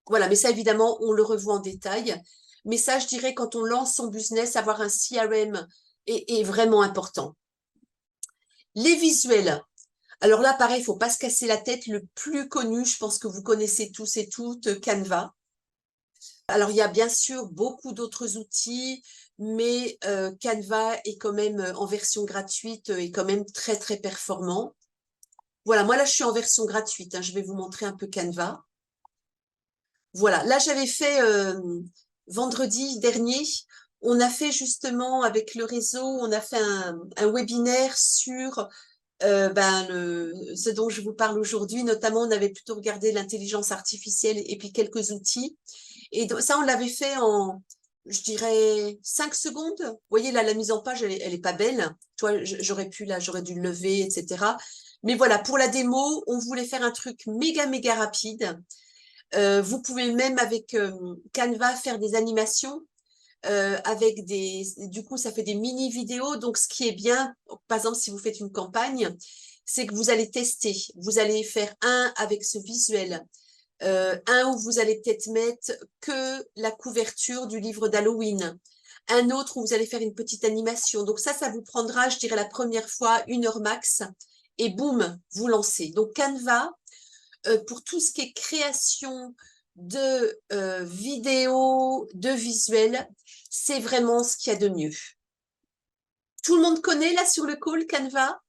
Voilà, mais ça, évidemment, on le revoit en détail. Mais ça, je dirais, quand on lance son business, avoir un CRM est vraiment important. Les visuels. Alors là, pareil, il ne faut pas se casser la tête. Le plus connu, je pense que vous connaissez tous et toutes, Canva. Alors, il y a bien sûr beaucoup d'autres outils, mais Canva est quand même en version gratuite et quand même très, très performant. Voilà, moi là, je suis en version gratuite. Hein, je vais vous montrer un peu Canva. Voilà, là, j'avais fait vendredi dernier, on a fait justement avec le réseau, on a fait un webinaire sur ce dont je vous parle aujourd'hui. Notamment, on avait plutôt regardé l'intelligence artificielle et puis quelques outils. Et ça, on l'avait fait en, je dirais, 5 secondes. Vous voyez, là, la mise en page, elle est pas belle. Toi, j'aurais dû le lever, etc. Mais voilà, pour la démo, on voulait faire un truc méga, méga rapide. Vous pouvez même avec Canva faire des animations du coup, ça fait des mini vidéos. Donc, ce qui est bien, par exemple, si vous faites une campagne, c'est que vous allez tester. Vous allez faire un avec ce visuel, un où vous allez peut-être mettre que la couverture du livre d'Halloween, un autre où vous allez faire une petite animation. Donc ça vous prendra, je dirais, la première fois 1 heure max et boum, vous lancez. Donc Canva, pour tout ce qui est création de vidéos, de visuels, c'est vraiment ce qu'il y a de mieux. Tout le monde connaît là sur le call Canva?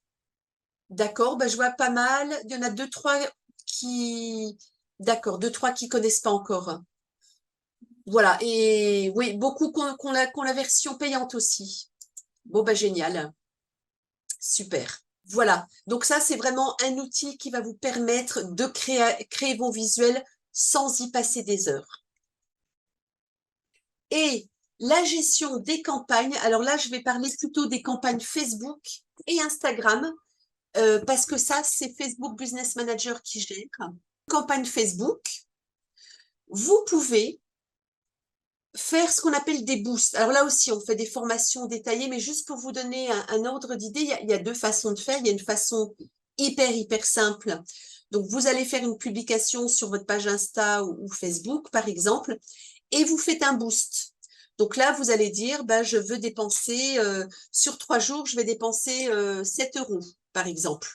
D'accord, ben, je vois pas mal. Il y en a 2-3 qui... D'accord, 2-3 qui connaissent pas encore. Voilà, et oui, beaucoup qui ont la version payante aussi. Bon, ben génial. Super. Voilà, donc ça, c'est vraiment un outil qui va vous permettre de créer vos visuels sans y passer des heures. Et la gestion des campagnes, alors là, je vais parler plutôt des campagnes Facebook et Instagram, parce que ça, c'est Facebook Business Manager qui gère. Campagne Facebook, vous pouvez faire ce qu'on appelle des boosts. Alors là aussi, on fait des formations détaillées, mais juste pour vous donner un ordre d'idée, il y a deux façons de faire. Il y a une façon hyper simple. Donc, vous allez faire une publication sur votre page Insta ou Facebook, par exemple, et vous faites un boost. Donc là, vous allez dire, ben, je veux dépenser, sur 3 jours, je vais dépenser 7 euros, par exemple.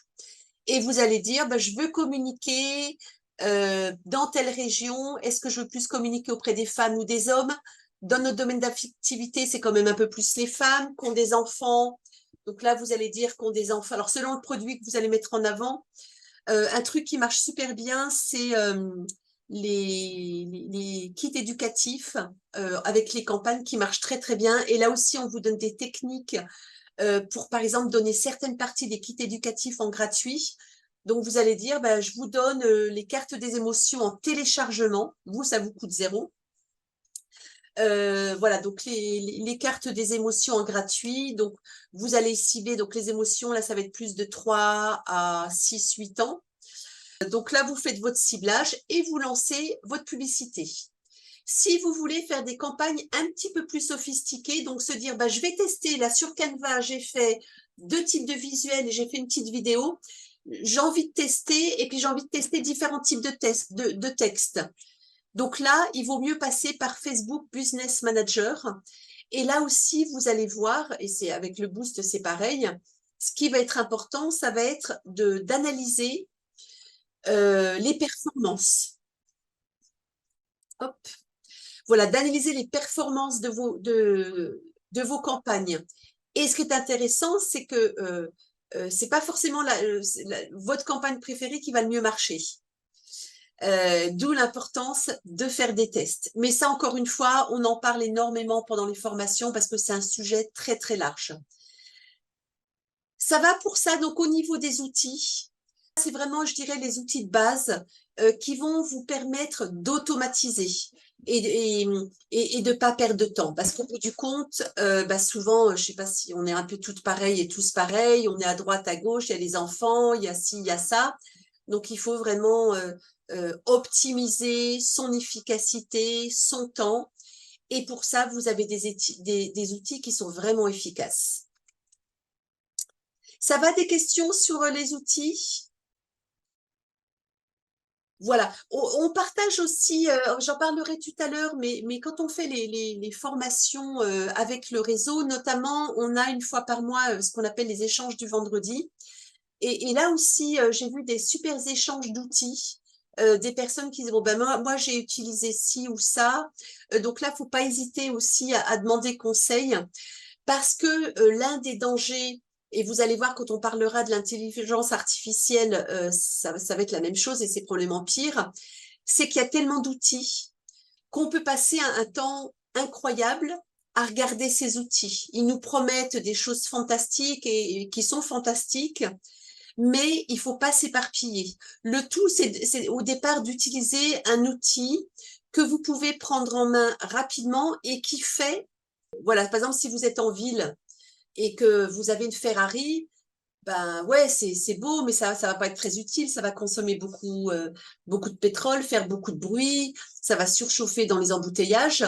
Et vous allez dire, ben, je veux communiquer dans telle région. Est-ce que je veux plus communiquer auprès des femmes ou des hommes? Dans notre domaine d'activité, c'est quand même un peu plus les femmes qui ont des enfants. Donc là, vous allez dire qu'on des enfants. Alors, selon le produit que vous allez mettre en avant, un truc qui marche super bien, c'est les kits éducatifs avec les campagnes qui marchent très bien. Et là aussi, on vous donne des techniques pour, par exemple, donner certaines parties des kits éducatifs en gratuit. Donc, vous allez dire, ben, je vous donne les cartes des émotions en téléchargement. Vous, ça vous coûte 0. Voilà, donc les cartes des émotions en gratuit. Donc, vous allez cibler donc les émotions. Là, ça va être plus de 3 à 6, 8 ans. Donc là, vous faites votre ciblage et vous lancez votre publicité. Si vous voulez faire des campagnes un petit peu plus sophistiquées, donc se dire, bah, je vais tester, là sur Canva, j'ai fait 2 types de visuels et j'ai fait une petite vidéo, j'ai envie de tester et puis j'ai envie de tester différents types de textes. Donc là, il vaut mieux passer par Facebook Business Manager. Et là aussi, vous allez voir, et c'est avec le boost, c'est pareil, ce qui va être important, ça va être d'analyser les performances. Hop. Voilà, d'analyser les performances de vos campagnes. Et ce qui est intéressant, c'est que c'est pas forcément votre campagne préférée qui va le mieux marcher. D'où l'importance de faire des tests. Mais ça, encore une fois, on en parle énormément pendant les formations parce que c'est un sujet très large. Ça va pour ça, donc au niveau des outils, c'est vraiment, je dirais, les outils de base qui vont vous permettre d'automatiser et de pas perdre de temps. Parce qu'au bout du compte, bah souvent, je sais pas si on est un peu toutes pareilles et tous pareils, on est à droite, à gauche, il y a les enfants, il y a ci, il y a ça. Donc, il faut vraiment optimiser son efficacité, son temps. Et pour ça, vous avez des outils qui sont vraiment efficaces. Ça va, des questions sur les outils? Voilà, on partage aussi, j'en parlerai tout à l'heure, mais quand on fait les formations avec le réseau, notamment, on a une fois par mois ce qu'on appelle les échanges du vendredi. Et là aussi, j'ai vu des super échanges d'outils, des personnes qui disent, bon, ben moi j'ai utilisé ci ou ça. Donc là, faut pas hésiter aussi à demander conseil, parce que l'un des dangers, et vous allez voir quand on parlera de l'intelligence artificielle, ça va être la même chose et c'est probablement pire, c'est qu'il y a tellement d'outils qu'on peut passer un temps incroyable à regarder ces outils. Ils nous promettent des choses fantastiques et qui sont fantastiques, mais il faut pas s'éparpiller. Le tout, c'est au départ d'utiliser un outil que vous pouvez prendre en main rapidement et qui fait, voilà, par exemple, si vous êtes en ville et que vous avez une Ferrari, ben ouais, c'est beau, mais ça va pas être très utile, ça va consommer beaucoup de pétrole, faire beaucoup de bruit, ça va surchauffer dans les embouteillages.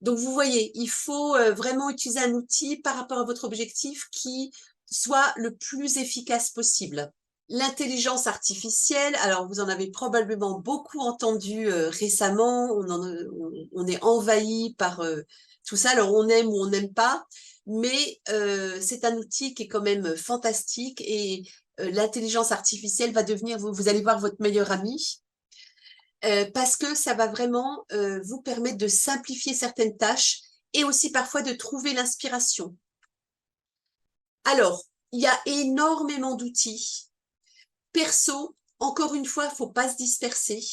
Donc vous voyez, il faut vraiment utiliser un outil par rapport à votre objectif qui soit le plus efficace possible. L'intelligence artificielle, alors vous en avez probablement beaucoup entendu récemment, on est envahi par tout ça, alors on aime ou on n'aime pas, mais c'est un outil qui est quand même fantastique et l'intelligence artificielle va devenir, vous allez voir, votre meilleur ami parce que ça va vraiment vous permettre de simplifier certaines tâches et aussi parfois de trouver l'inspiration. Alors, il y a énormément d'outils. Perso, encore une fois, il ne faut pas se disperser.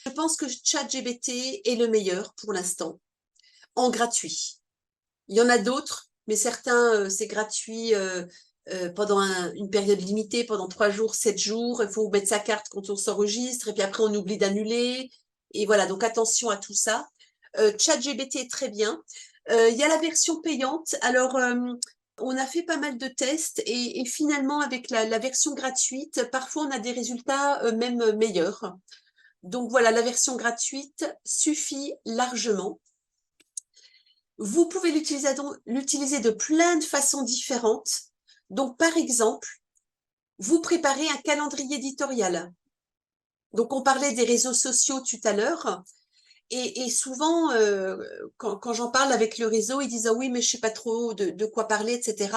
Je pense que ChatGPT est le meilleur pour l'instant, en gratuit. Il y en a d'autres, mais certains, c'est gratuit pendant une période limitée, pendant 3 jours, 7 jours. Il faut mettre sa carte quand on s'enregistre, et puis après, on oublie d'annuler. Et voilà, donc attention à tout ça. ChatGPT est très bien. Il y a la version payante. Alors, on a fait pas mal de tests et finalement, avec la version gratuite, parfois, on a des résultats même meilleurs. Donc voilà, la version gratuite suffit largement. Vous pouvez l'utiliser de plein de façons différentes. Donc par exemple, vous préparez un calendrier éditorial. Donc on parlait des réseaux sociaux tout à l'heure. Et souvent, quand j'en parle avec le réseau, ils disent « Ah oui, mais je sais pas trop de quoi parler, etc. »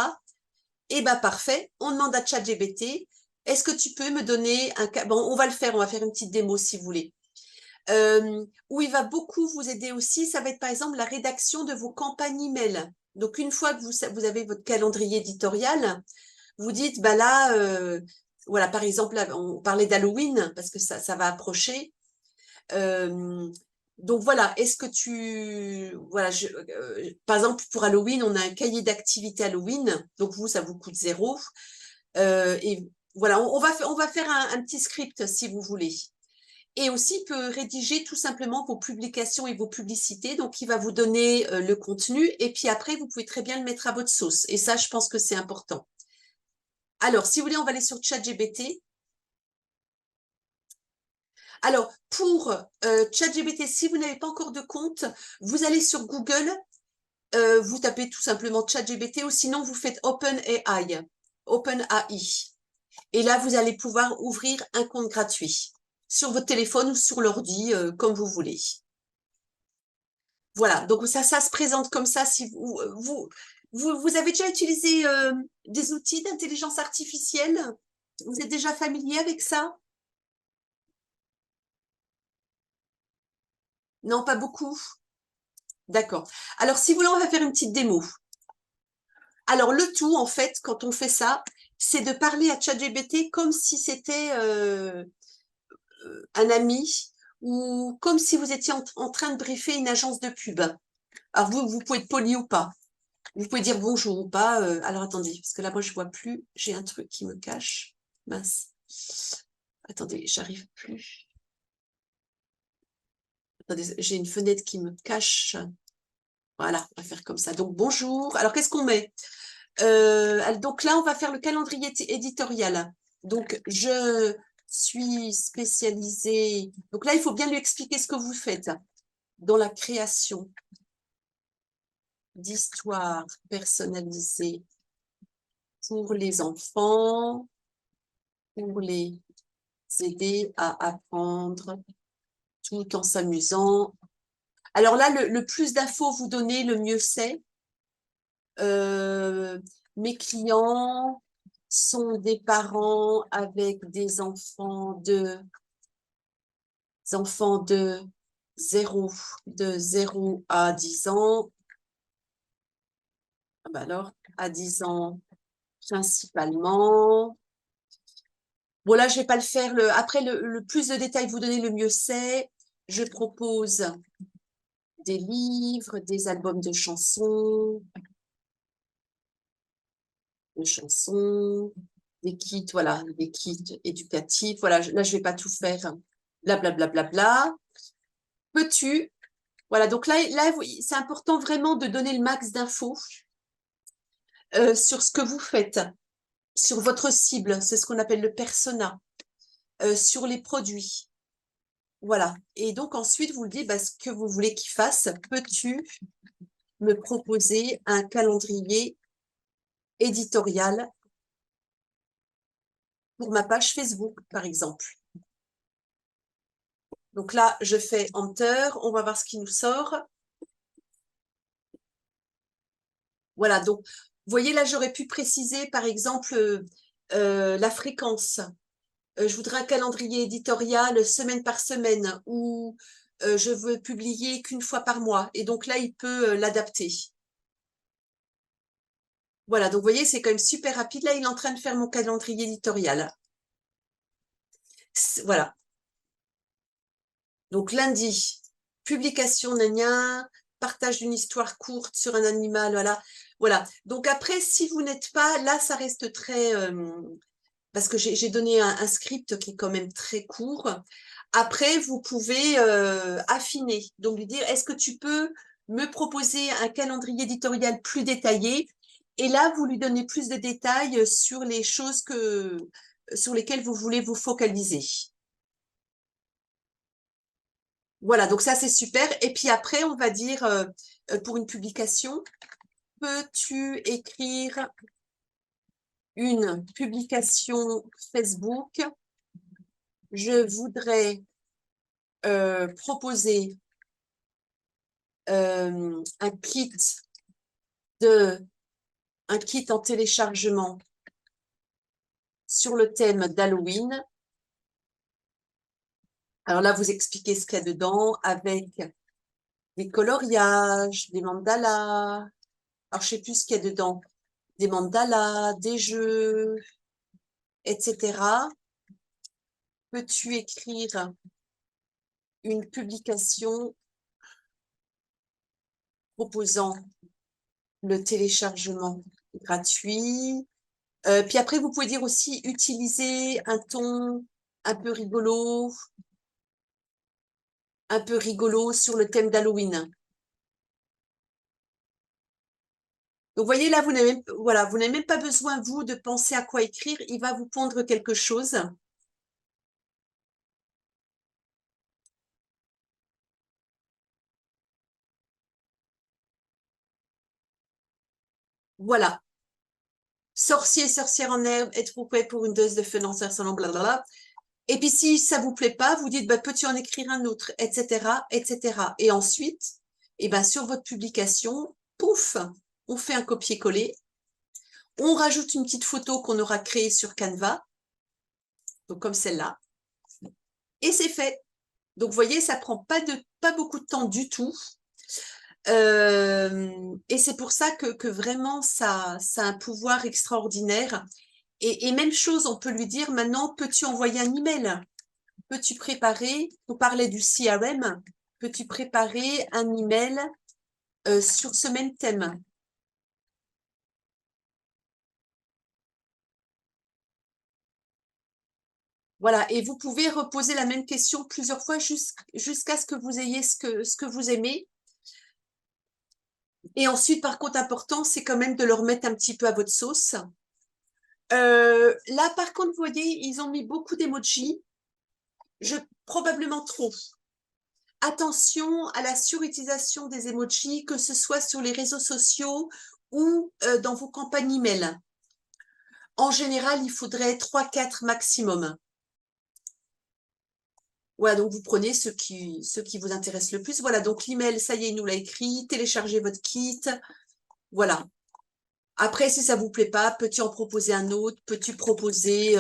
Eh bien, parfait. On demande à ChatGPT, est-ce que tu peux me donner un cas… Bon, on va le faire, on va faire une petite démo si vous voulez. Où il va beaucoup vous aider aussi, ça va être par exemple la rédaction de vos campagnes email. Donc, une fois que vous avez votre calendrier éditorial, vous dites, bah là, voilà, par exemple, là, on parlait d'Halloween parce que ça va approcher. Donc voilà, est-ce que voilà, par exemple pour Halloween, on a un cahier d'activité Halloween, donc vous, ça vous coûte 0. Et voilà, on va faire un petit script si vous voulez. Et aussi, il peut rédiger tout simplement vos publications et vos publicités, donc il va vous donner le contenu, et puis après, vous pouvez très bien le mettre à votre sauce. Et ça, je pense que c'est important. Alors, si vous voulez, on va aller sur ChatGPT. Alors, pour ChatGPT, si vous n'avez pas encore de compte, vous allez sur Google, vous tapez tout simplement ChatGPT ou sinon vous faites OpenAI. Et là, vous allez pouvoir ouvrir un compte gratuit sur votre téléphone ou sur l'ordi, comme vous voulez. Voilà, donc ça se présente comme ça. Si vous avez déjà utilisé des outils d'intelligence artificielle? Vous êtes déjà familier avec ça? Non, pas beaucoup. D'accord. Alors, si vous voulez, on va faire une petite démo. Alors, le tout, en fait, quand on fait ça, c'est de parler à ChatGPT comme si c'était un ami ou comme si vous étiez en train de briefer une agence de pub. Alors, vous pouvez être poli ou pas. Vous pouvez dire bonjour ou pas. Alors, attendez, parce que là, moi, je vois plus. J'ai un truc qui me cache. Mince. Attendez, j'arrive plus. Attendez, j'ai une fenêtre qui me cache. Voilà, on va faire comme ça. Donc, bonjour. Alors, qu'est-ce qu'on met? Donc là, on va faire le calendrier éditorial. Donc, je suis spécialisée. Donc là, il faut bien lui expliquer ce que vous faites dans la création d'histoires personnalisées pour les enfants, pour les aider à apprendre tout en s'amusant. Alors là, le plus d'infos vous donnez, le mieux c'est. Mes clients sont des parents avec des enfants de 0 à 10 ans. Ah bah alors, à 10 ans principalement. Bon, là, je vais pas le faire. Après, le plus de détails vous donnez, le mieux c'est. Je propose des livres, des albums de chansons, des kits, voilà, des kits éducatifs. Voilà, là, je vais pas tout faire. Blablabla. Bla, bla, bla, bla. Peux-tu? Voilà, donc là c'est important vraiment de donner le max d'infos sur ce que vous faites, sur votre cible, c'est ce qu'on appelle le persona, sur les produits. Voilà. Et donc ensuite, vous le dites ce que vous voulez qu'il fasse. Peux-tu me proposer un calendrier éditorial pour ma page Facebook, par exemple? Donc là, je fais Enter, on va voir ce qui nous sort. Voilà, donc, vous voyez, là, j'aurais pu préciser, par exemple, la fréquence. Je voudrais un calendrier éditorial semaine par semaine ou je veux publier qu'une fois par mois. Et donc là, il peut l'adapter. Voilà, donc vous voyez, c'est quand même super rapide. Là, il est en train de faire mon calendrier éditorial. Voilà. Donc lundi, publication, gna, partage d'une histoire courte sur un animal, voilà. Voilà. Donc après, si vous n'êtes pas, là, ça reste très… parce que j'ai donné un script qui est quand même très court. Après, vous pouvez affiner. Donc, lui dire, est-ce que tu peux me proposer un calendrier éditorial plus détaillé? Et là, vous lui donnez plus de détails sur les choses sur lesquelles vous voulez vous focaliser. Voilà, donc ça, c'est super. Et puis après, on va dire, pour une publication, peux-tu écrire une publication Facebook? Je voudrais proposer un kit en téléchargement sur le thème d'Halloween. Alors là, vous expliquez ce qu'il y a dedans avec des coloriages, des mandalas. Alors, je sais plus ce qu'il y a dedans. Des mandalas, des jeux, etc. Peux-tu écrire une publication proposant le téléchargement gratuit? Puis après, vous pouvez dire aussi utiliser un ton un peu rigolo sur le thème d'Halloween. Donc, vous voyez, là, vous n'avez voilà, vous n'avez même pas besoin, vous, de penser à quoi écrire. Il va vous pondre quelque chose. Voilà. Sorcier, sorcière en herbe, êtes-vous prêt pour une dose de feu dans salon, blablabla. Et puis, si ça vous plaît pas, vous dites, bah, peux-tu en écrire un autre, etc., etc. Et ensuite, eh ben, sur votre publication, pouf, on fait un copier-coller. On rajoute une petite photo qu'on aura créée sur Canva, donc comme celle-là, et c'est fait. Donc, vous voyez, ça prend pas beaucoup de temps du tout. Et c'est pour ça que vraiment, ça a un pouvoir extraordinaire. Et même chose, on peut lui dire, maintenant, peux-tu envoyer un email? Peux-tu préparer, on parlait du CRM, peux-tu préparer un email sur ce même thème? Voilà, et vous pouvez reposer la même question plusieurs fois jusqu'à ce que vous ayez ce que vous aimez. Et ensuite, par contre, important, c'est quand même de le remettre un petit peu à votre sauce. Là, par contre, vous voyez, ils ont mis beaucoup d'emojis. Probablement trop. Attention à la surutilisation des emojis, que ce soit sur les réseaux sociaux ou dans vos campagnes email. En général, il faudrait 3-4 maximum. Voilà, donc vous prenez ce qui vous intéresse le plus. Voilà, donc l'email, ça y est, il nous l'a écrit. Téléchargez votre kit. Voilà. Après, si ça vous plaît pas, peux-tu en proposer un autre? Peux-tu proposer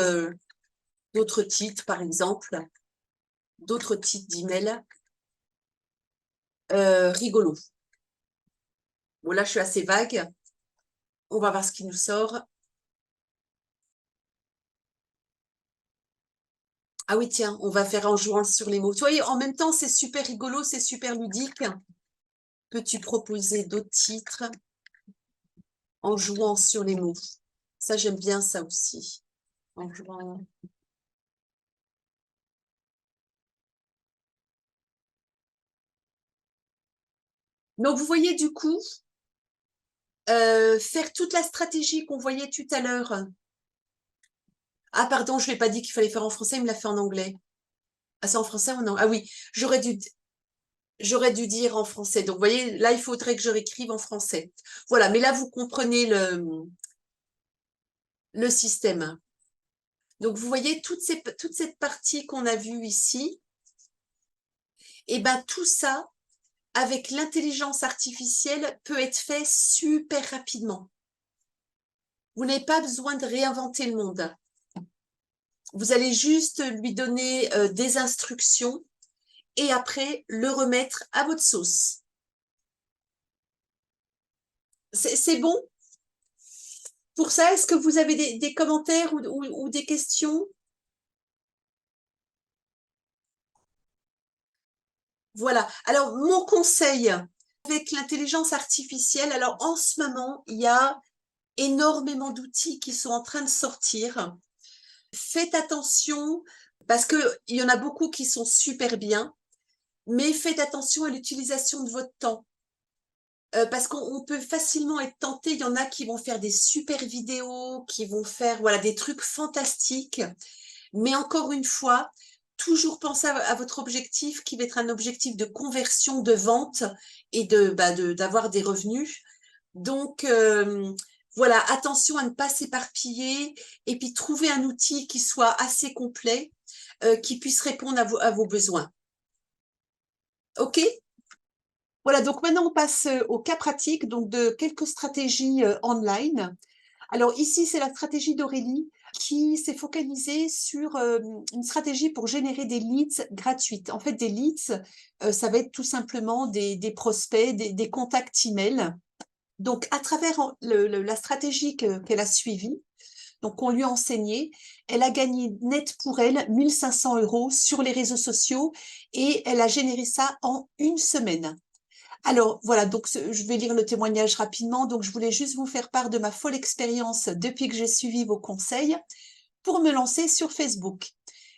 d'autres titres, par exemple? D'autres titres d'email rigolos. Bon, là, je suis assez vague. On va voir ce qui nous sort. Ah oui, tiens, on va faire en jouant sur les mots. Tu vois, en même temps, c'est super rigolo, c'est super ludique. Peux-tu proposer d'autres titres en jouant sur les mots? Ça, j'aime bien ça aussi. En jouant... Donc, vous voyez du coup, faire toute la stratégie qu'on voyait tout à l'heure. Ah, pardon, je ne l'ai pas dit qu'il fallait faire en français, il me l'a fait en anglais. Ah, c'est en français ou non? Ah oui, j'aurais dû dire en français. Donc, vous voyez, là, il faudrait que je réécrive en français. Voilà, mais là, vous comprenez le système. Donc, vous voyez, toute cette partie qu'on a vue ici, et ben tout ça, avec l'intelligence artificielle, peut être fait super rapidement. Vous n'avez pas besoin de réinventer le monde. Vous allez juste lui donner des instructions et après le remettre à votre sauce. C'est bon? Pour ça, est-ce que vous avez des commentaires ou des questions? Voilà. Alors, mon conseil avec l'intelligence artificielle, alors en ce moment, il y a énormément d'outils qui sont en train de sortir. Faites attention parce qu'il y en a beaucoup qui sont super bien, mais faites attention à l'utilisation de votre temps. Parce qu'on peut facilement être tenté. Il y en a qui vont faire des super vidéos, qui vont faire voilà, des trucs fantastiques. Mais encore une fois, toujours penser à votre objectif qui va être un objectif de conversion, de vente et d'avoir des revenus. Donc, voilà, attention à ne pas s'éparpiller et puis trouver un outil qui soit assez complet, qui puisse répondre à vos besoins. OK? Voilà, donc maintenant on passe au cas pratique, donc de quelques stratégies online. Alors ici, c'est la stratégie d'Aurélie qui s'est focalisée sur une stratégie pour générer des leads gratuites. En fait, des leads, ça va être tout simplement des prospects, des contacts email. Donc, à travers la stratégie qu'elle a suivie, donc on lui a enseigné, elle a gagné net pour elle 1500 € sur les réseaux sociaux et elle a généré ça en une semaine. Alors voilà, donc je vais lire le témoignage rapidement. Donc je voulais juste vous faire part de ma folle expérience depuis que j'ai suivi vos conseils pour me lancer sur Facebook.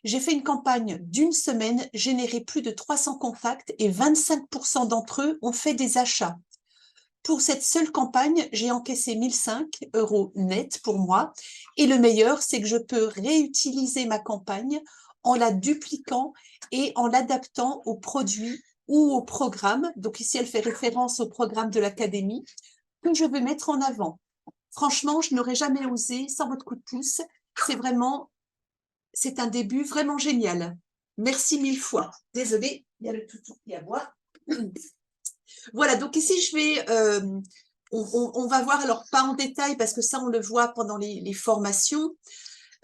J'ai fait une campagne d'une semaine, généré plus de 300 contacts et 25% d'entre eux ont fait des achats. Pour cette seule campagne, j'ai encaissé 1005 € net pour moi. Et le meilleur, c'est que je peux réutiliser ma campagne en la dupliquant et en l'adaptant aux produits ou au programme. Donc ici, elle fait référence au programme de l'académie que je veux mettre en avant. Franchement, je n'aurais jamais osé sans votre coup de pouce. C'est un début vraiment génial. Merci mille fois. Désolée, il y a le toutou qui aboie. Voilà, donc ici, on va voir, alors pas en détail, parce que ça, on le voit pendant les formations.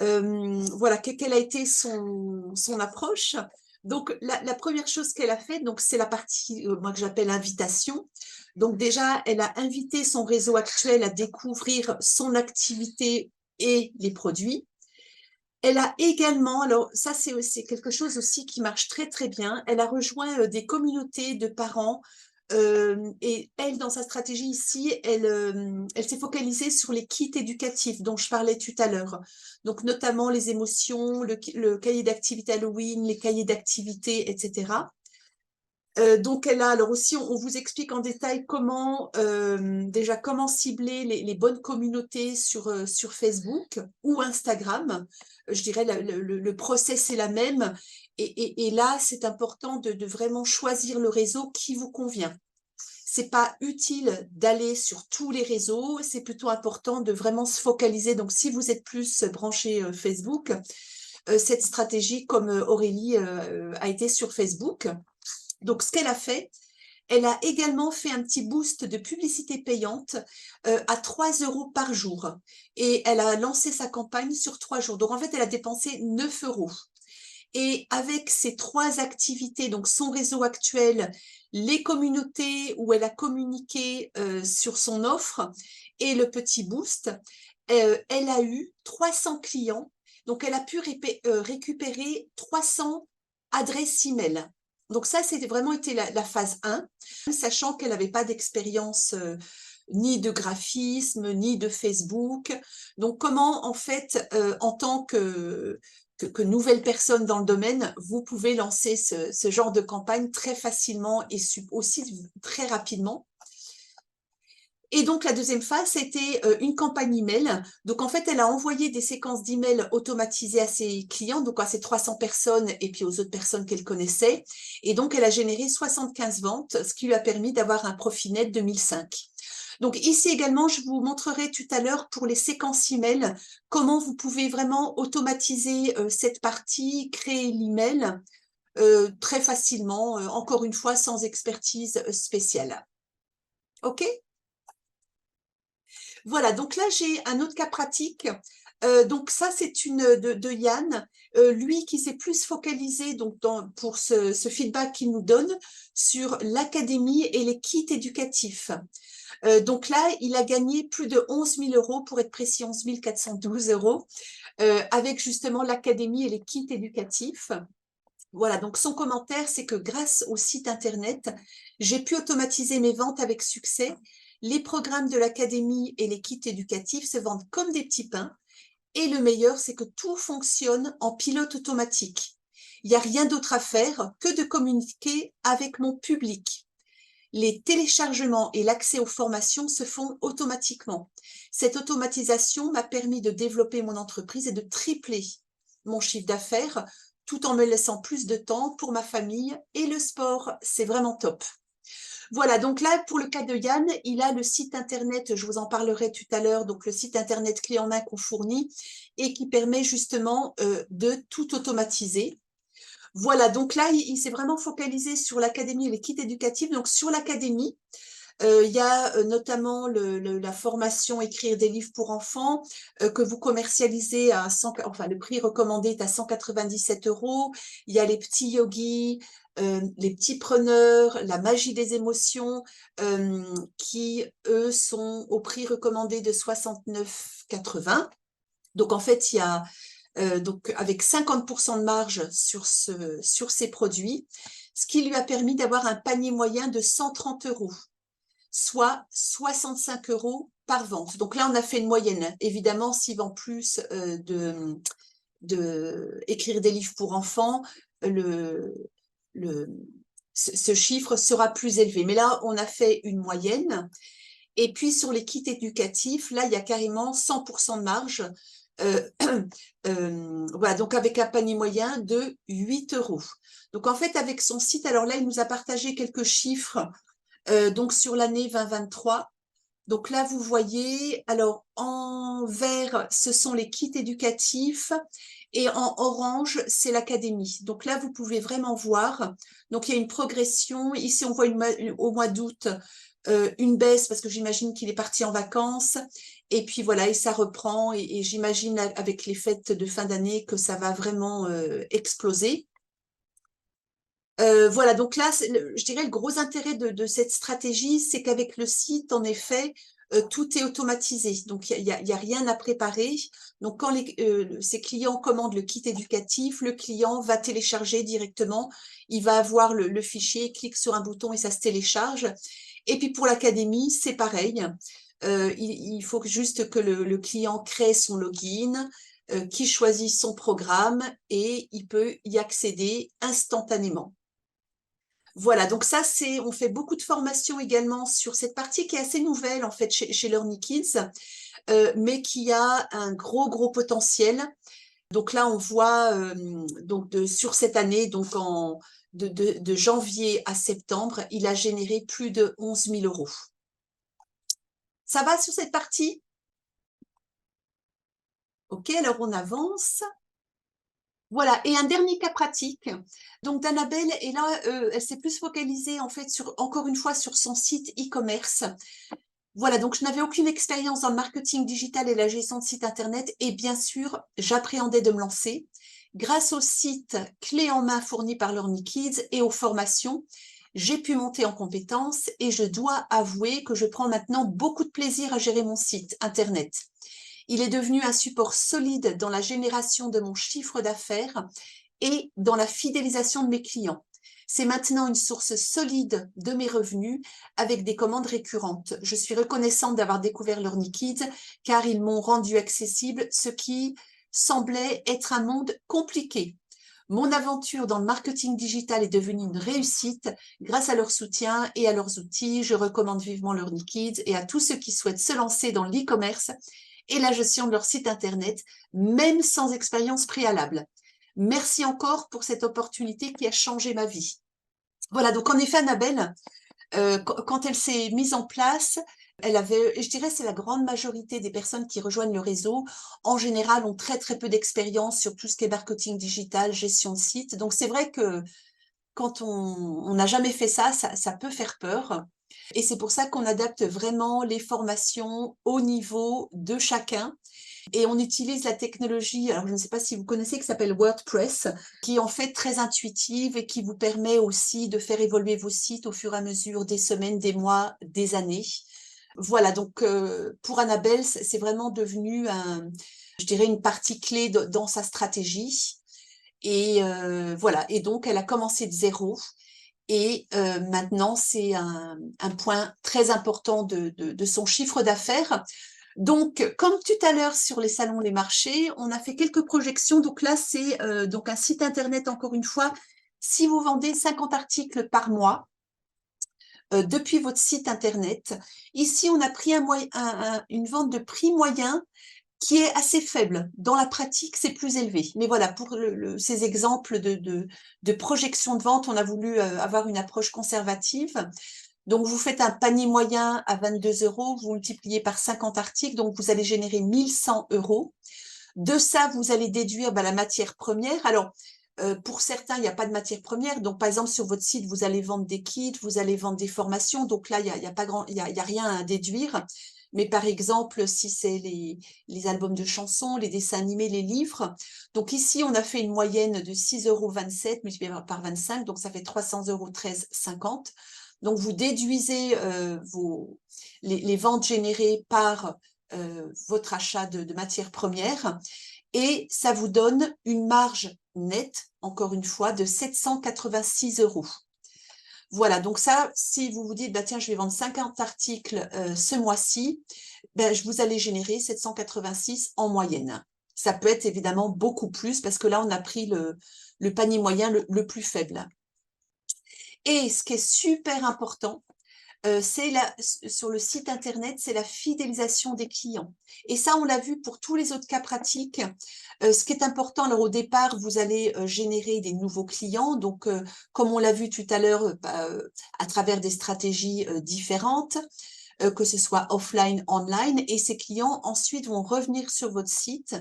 Voilà, quelle a été son approche. Donc, la première chose qu'elle a faite, donc c'est la partie, moi, que j'appelle invitation. Donc déjà, elle a invité son réseau actuel à découvrir son activité et les produits. Elle a également, alors ça c'est quelque chose aussi qui marche très très bien, elle a rejoint des communautés de parents et elle, dans sa stratégie ici, elle s'est focalisée sur les kits éducatifs dont je parlais tout à l'heure. Donc notamment les émotions, le cahier d'activité Halloween, les cahiers d'activité, etc. Donc elle a, alors aussi, on vous explique en détail déjà comment cibler les bonnes communautés sur Facebook ou Instagram. Je dirais le process est la même. Et là, c'est important de vraiment choisir le réseau qui vous convient. C'est pas utile d'aller sur tous les réseaux, c'est plutôt important de vraiment se focaliser. Donc, si vous êtes plus branché Facebook, cette stratégie, comme Aurélie a été sur Facebook. Donc, ce qu'elle a fait, elle a également fait un petit boost de publicité payante à 3 € par jour. Et elle a lancé sa campagne sur 3 jours. Donc, en fait, elle a dépensé 9 €. Et avec ces 3 activités, donc son réseau actuel, les communautés où elle a communiqué sur son offre et le petit boost, elle a eu 300 clients. Donc, elle a pu récupérer 300 adresses email. Donc ça, c'était vraiment été la phase 1, sachant qu'elle n'avait pas d'expérience ni de graphisme, ni de Facebook. Donc comment, en fait, en tant que nouvelle personne dans le domaine, vous pouvez lancer ce genre de campagne très facilement et aussi très rapidement. Et donc, la deuxième phase, c'était une campagne email. Donc, en fait, elle a envoyé des séquences d'emails automatisées à ses clients, donc à ses 300 personnes et puis aux autres personnes qu'elle connaissait. Et donc, elle a généré 75 ventes, ce qui lui a permis d'avoir un profit net de 1005. Donc, ici également, je vous montrerai tout à l'heure pour les séquences email, comment vous pouvez vraiment automatiser cette partie, créer l'email très facilement, encore une fois, sans expertise spéciale. OK ? Voilà, donc là, j'ai un autre cas pratique. Donc ça, c'est une de Yann, lui qui s'est plus focalisé donc pour ce feedback qu'il nous donne sur l'académie et les kits éducatifs. Donc là, il a gagné plus de 11 000 €, pour être précis, 11 412 €, avec justement l'académie et les kits éducatifs. Voilà, donc son commentaire, c'est que grâce au site internet, j'ai pu automatiser mes ventes avec succès. Les programmes de l'académie et les kits éducatifs se vendent comme des petits pains. Et le meilleur, c'est que tout fonctionne en pilote automatique. Il n'y a rien d'autre à faire que de communiquer avec mon public. Les téléchargements et l'accès aux formations se font automatiquement. Cette automatisation m'a permis de développer mon entreprise et de tripler mon chiffre d'affaires tout en me laissant plus de temps pour ma famille et le sport. C'est vraiment top. Voilà, donc là, pour le cas de Yann, il a le site internet, je vous en parlerai tout à l'heure, donc le site internet clé en main qu'on fournit et qui permet justement de tout automatiser. Voilà, donc là, il s'est vraiment focalisé sur l'académie et les kits éducatifs. Donc sur l'académie, il y a notamment la formation écrire des livres pour enfants que vous commercialisez à enfin le prix recommandé est à 197 €. Il y a les petits yogis, les petits preneurs, la magie des émotions qui eux sont au prix recommandé de 69,80 €. Donc en fait il y a donc avec 50% de marge sur ces produits, ce qui lui a permis d'avoir un panier moyen de 130 €, soit 65 € par vente. Donc là, on a fait une moyenne. Évidemment, s'il vend plus écrire des livres pour enfants, ce chiffre sera plus élevé. Mais là, on a fait une moyenne. Et puis, sur les kits éducatifs, là, il y a carrément 100% de marge. Voilà, donc avec un panier moyen de 8 €. Donc, en fait, avec son site, alors là, il nous a partagé quelques chiffres donc sur l'année 2023. Donc là, vous voyez, alors en vert, ce sont les kits éducatifs et en orange, c'est l'académie. Donc là, vous pouvez vraiment voir. Donc il y a une progression. Ici, on voit au mois d'août une baisse parce que j'imagine qu'il est parti en vacances. Et puis voilà, et ça reprend. Et j'imagine avec les fêtes de fin d'année que ça va vraiment exploser. Voilà, donc là, je dirais le gros intérêt de cette stratégie, c'est qu'avec le site, en effet, tout est automatisé. Donc, il y a rien à préparer. Donc, quand ces clients commandent le kit éducatif, le client va télécharger directement. Il va avoir le fichier, il clique sur un bouton et ça se télécharge. Et puis, pour l'académie, c'est pareil. Il faut juste que le client crée son login, qui choisit son programme et il peut y accéder instantanément. Voilà, donc ça, on fait beaucoup de formations également sur cette partie qui est assez nouvelle en fait chez LearnyKids, mais qui a un gros potentiel. Donc là, on voit donc sur cette année, donc de janvier à septembre, il a généré plus de 11 000 €. Ça va sur cette partie? Ok, alors on avance. Voilà, et un dernier cas pratique. Donc d'Annabelle, et là, elle s'est plus focalisée en fait encore une fois sur son site e-commerce. Voilà, donc je n'avais aucune expérience dans le marketing digital et la gestion de site internet, et bien sûr, j'appréhendais de me lancer. Grâce au site clé en main fourni par LearnyKids et aux formations, j'ai pu monter en compétences et je dois avouer que je prends maintenant beaucoup de plaisir à gérer mon site internet. Il est devenu un support solide dans la génération de mon chiffre d'affaires et dans la fidélisation de mes clients. C'est maintenant une source solide de mes revenus avec des commandes récurrentes. Je suis reconnaissante d'avoir découvert LearnyKids car ils m'ont rendu accessible ce qui semblait être un monde compliqué. Mon aventure dans le marketing digital est devenue une réussite grâce à leur soutien et à leurs outils. Je recommande vivement LearnyKids et à tous ceux qui souhaitent se lancer dans l'e-commerce et la gestion de leur site internet, même sans expérience préalable. Merci encore pour cette opportunité qui a changé ma vie. Voilà, donc en effet, Annabelle, quand elle s'est mise en place, elle avait, je dirais, c'est la grande majorité des personnes qui rejoignent le réseau, en général, ont très peu d'expérience sur tout ce qui est marketing digital, gestion de site. Donc c'est vrai que quand on n'a jamais fait ça, ça peut faire peur. Et c'est pour ça qu'on adapte vraiment les formations au niveau de chacun. Et on utilise la technologie, alors je ne sais pas si vous connaissez, qui s'appelle WordPress, qui est en fait très intuitive et qui vous permet aussi de faire évoluer vos sites au fur et à mesure des semaines, des mois, des années. Voilà, donc pour Annabelle, c'est vraiment devenu, je dirais, une partie clé dans sa stratégie. Et voilà, et donc elle a commencé de zéro. Et maintenant, c'est un point très important de son chiffre d'affaires. Donc, comme tout à l'heure sur les salons, les marchés, on a fait quelques projections. Donc là, c'est donc un site internet, encore une fois. Si vous vendez 50 articles par mois depuis votre site internet, ici, on a pris une vente de prix moyen qui est assez faible. Dans la pratique, c'est plus élevé. Mais voilà, pour ces exemples de projection de vente, on a voulu avoir une approche conservative. Donc, vous faites un panier moyen à 22 €, vous multipliez par 50 articles, donc vous allez générer 1100 €. De ça, vous allez déduire la matière première. Alors, pour certains, il n'y a pas de matière première. Donc, par exemple, sur votre site, vous allez vendre des kits, vous allez vendre des formations. Donc là, il y a rien à déduire. Mais par exemple, si c'est les albums de chansons, les dessins animés, les livres. Donc ici, on a fait une moyenne de 6,27 € multiplié par 25. Donc, ça fait 300 € 13,50. Donc, vous déduisez les ventes générées par votre achat de matières premières et ça vous donne une marge nette, encore une fois, de 786 €. Voilà, donc ça, si vous vous dites, bah, tiens, je vais vendre 50 articles ce mois-ci, ben, vous allez générer 786 en moyenne. Ça peut être évidemment beaucoup plus parce que là, on a pris le panier moyen le plus faible. Et ce qui est super important, sur le site internet, c'est la fidélisation des clients. Et ça, on l'a vu pour tous les autres cas pratiques. Ce qui est important, alors au départ, vous allez générer des nouveaux clients. Donc, comme on l'a vu tout à l'heure, à travers des stratégies différentes, que ce soit offline, online. Et ces clients, ensuite, vont revenir sur votre site.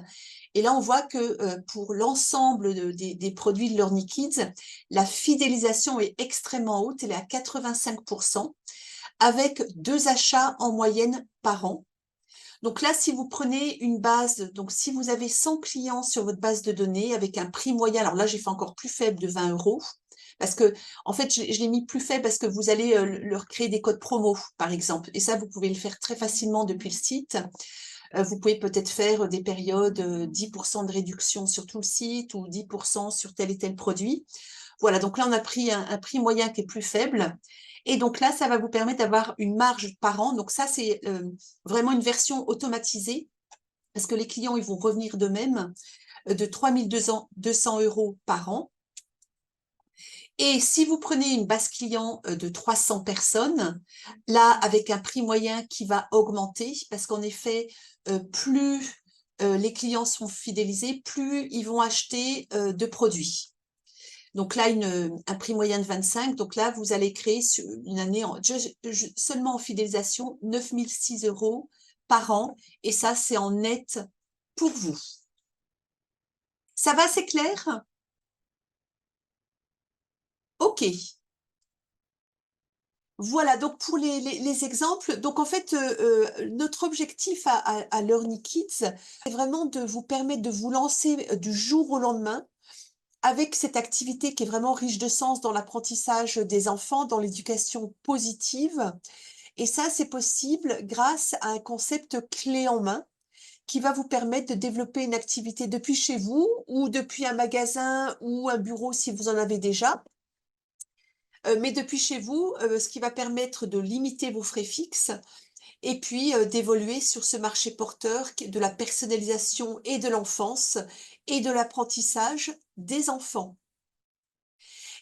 Et là, on voit que pour l'ensemble des produits de Learning Kids, la fidélisation est extrêmement haute. Elle est à 85%. Avec 2 achats en moyenne par an. Donc là, si vous prenez une base, donc si vous avez 100 clients sur votre base de données avec un prix moyen, alors là, j'ai fait encore plus faible de 20 €, parce que, en fait, je l'ai mis plus faible parce que vous allez leur créer des codes promo, par exemple. Et ça, vous pouvez le faire très facilement depuis le site. Vous pouvez peut-être faire des périodes 10% de réduction sur tout le site ou 10% sur tel et tel produit. Voilà, donc là, on a pris un prix moyen qui est plus faible. Et donc là, ça va vous permettre d'avoir une marge par an. Donc ça, c'est vraiment une version automatisée parce que les clients, ils vont revenir d'eux-mêmes de 3 200 € par an. Et si vous prenez une base client de 300 personnes, là, avec un prix moyen qui va augmenter parce qu'en effet, plus les clients sont fidélisés, plus ils vont acheter de produits. Donc là, un prix moyen de 25. Donc là, vous allez créer sur une année seulement en fidélisation 9 006 € par an. Et ça, c'est en net pour vous. Ça va, c'est clair? OK. Voilà, donc pour les exemples, donc en fait, notre objectif à Learning Kids, c'est vraiment de vous permettre de vous lancer du jour au lendemain avec cette activité qui est vraiment riche de sens dans l'apprentissage des enfants, dans l'éducation positive. Et ça, c'est possible grâce à un concept clé en main qui va vous permettre de développer une activité depuis chez vous ou depuis un magasin ou un bureau si vous en avez déjà. Mais depuis chez vous, ce qui va permettre de limiter vos frais fixes et puis d'évoluer sur ce marché porteur de la personnalisation et de l'enfance et de l'apprentissage des enfants.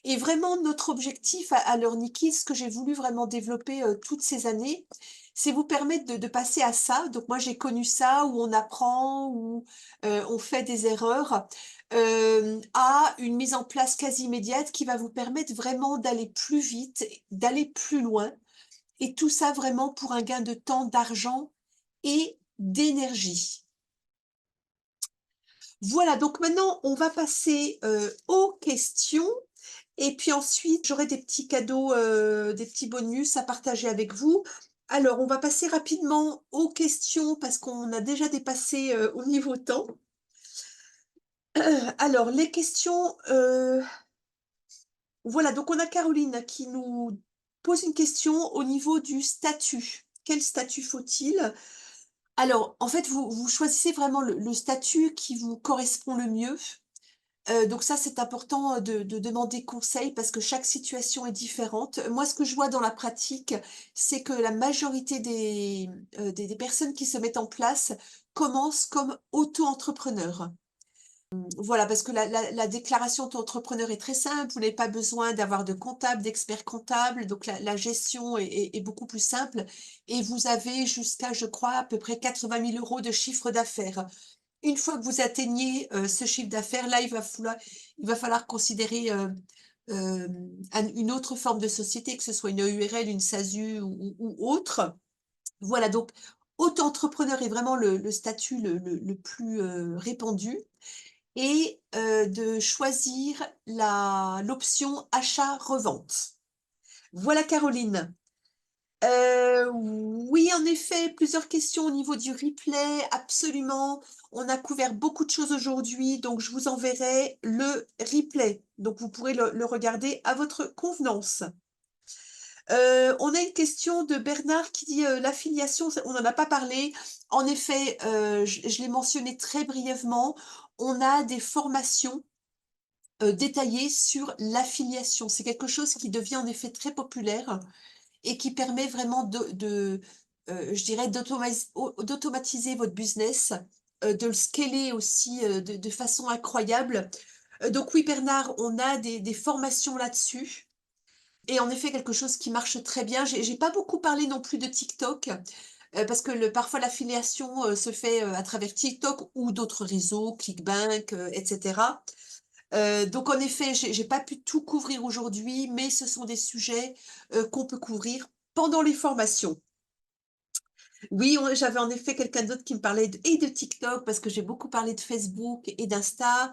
Et vraiment, notre objectif à Learning Kids, ce que j'ai voulu vraiment développer toutes ces années, c'est vous permettre de passer à ça. Donc moi, j'ai connu ça où on apprend, où on fait des erreurs, à une mise en place quasi immédiate qui va vous permettre vraiment d'aller plus vite, d'aller plus loin. Et tout ça vraiment pour un gain de temps, d'argent et d'énergie. Voilà, donc maintenant, on va passer aux questions. Et puis ensuite, j'aurai des petits cadeaux, des petits bonus à partager avec vous. Alors, on va passer rapidement aux questions parce qu'on a déjà dépassé au niveau temps. Alors, les questions, voilà, donc on a Caroline qui nous pose une question au niveau du statut. Quel statut faut-il? Alors, en fait, vous choisissez vraiment le statut qui vous correspond le mieux. Donc ça, c'est important de demander conseil parce que chaque situation est différente. Moi, ce que je vois dans la pratique, c'est que la majorité des personnes qui se mettent en place commencent comme auto-entrepreneurs. Voilà, parce que la déclaration d'entrepreneur est très simple. Vous n'avez pas besoin d'avoir de comptable, d'expert comptable. Donc, la gestion est beaucoup plus simple. Et vous avez jusqu'à, je crois, à peu près 80 000 € de chiffre d'affaires. Une fois que vous atteignez ce chiffre d'affaires, là, il va falloir considérer une autre forme de société, que ce soit une EURL, une SASU ou autre. Voilà, donc auto-entrepreneur est vraiment le statut le plus répandu et de choisir l'option achat-revente. Voilà Caroline. Oui, en effet, plusieurs questions au niveau du replay, absolument. On a couvert beaucoup de choses aujourd'hui, donc je vous enverrai le replay. Donc vous pourrez le regarder à votre convenance. On a une question de Bernard qui dit l'affiliation, on n'en a pas parlé. En effet, je l'ai mentionné très brièvement, on a des formations détaillées sur l'affiliation. C'est quelque chose qui devient en effet très populaire et qui permet vraiment je dirais, d'automatiser votre business, de le scaler aussi de façon incroyable. Donc oui, Bernard, on a des formations là-dessus. Et en effet, quelque chose qui marche très bien. J'ai pas beaucoup parlé non plus de TikTok, parce que parfois l'affiliation se fait à travers TikTok ou d'autres réseaux, ClickBank, etc. Donc en effet, j'ai pas pu tout couvrir aujourd'hui, mais ce sont des sujets qu'on peut couvrir pendant les formations. Oui, j'avais en effet quelqu'un d'autre qui me parlait de TikTok, parce que j'ai beaucoup parlé de Facebook et d'Insta.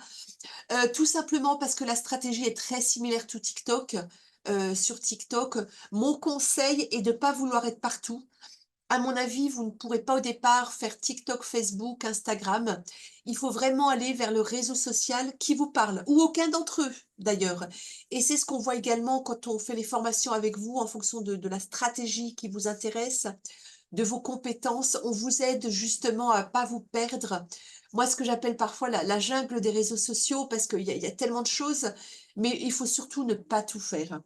Tout simplement parce que la stratégie est très similaire to TikTok. Sur TikTok, mon conseil est de ne pas vouloir être partout. À mon avis, vous ne pourrez pas au départ faire TikTok, Facebook, Instagram. Il faut vraiment aller vers le réseau social qui vous parle, ou aucun d'entre eux d'ailleurs. Et c'est ce qu'on voit également quand on fait les formations avec vous en fonction de la stratégie qui vous intéresse, de vos compétences. On vous aide justement à pas vous perdre. Moi, ce que j'appelle parfois la jungle des réseaux sociaux, parce qu'il y a tellement de choses, mais il faut surtout ne pas tout faire.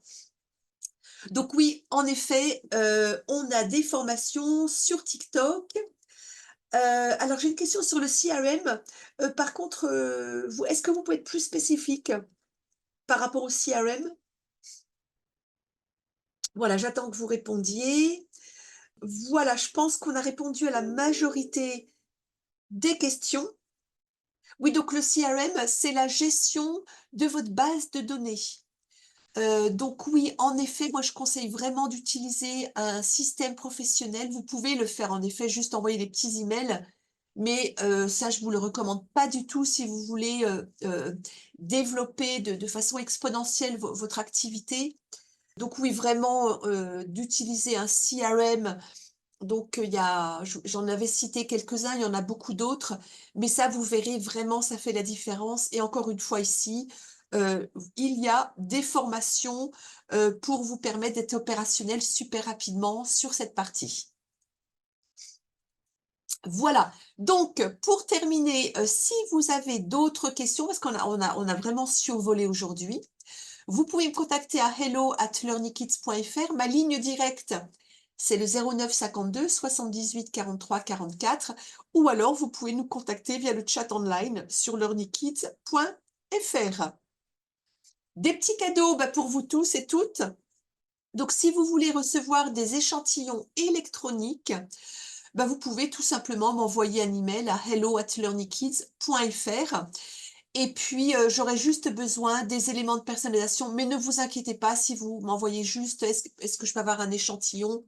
Donc oui, en effet, on a des formations sur TikTok. Alors j'ai une question sur le CRM. Par contre, est-ce que vous pouvez être plus spécifique par rapport au CRM? Voilà, j'attends que vous répondiez. Voilà, je pense qu'on a répondu à la majorité des questions. Oui, donc le CRM, c'est la gestion de votre base de données. Donc oui, en effet, moi je conseille vraiment d'utiliser un système professionnel. Vous pouvez le faire en effet, juste envoyer des petits emails, mais ça je vous le recommande pas du tout si vous voulez développer de façon exponentielle votre activité. Donc oui, vraiment d'utiliser un CRM. Donc j'en avais cité quelques-uns, il y en a beaucoup d'autres, mais ça vous verrez vraiment, ça fait la différence. Et encore une fois ici, il y a des formations pour vous permettre d'être opérationnel super rapidement sur cette partie. Voilà, donc pour terminer, si vous avez d'autres questions, parce on a vraiment survolé aujourd'hui, vous pouvez me contacter à hello@learnykids.fr. Ma ligne directe, c'est le 09 52 78 43 44, ou alors vous pouvez nous contacter via le chat online sur learnykids.fr. Des petits cadeaux pour vous tous et toutes. Donc, si vous voulez recevoir des échantillons électroniques, vous pouvez tout simplement m'envoyer un email à hello@learnykids.fr. Et puis, j'aurais juste besoin des éléments de personnalisation, mais ne vous inquiétez pas, si vous m'envoyez juste est-ce que je peux avoir un échantillon?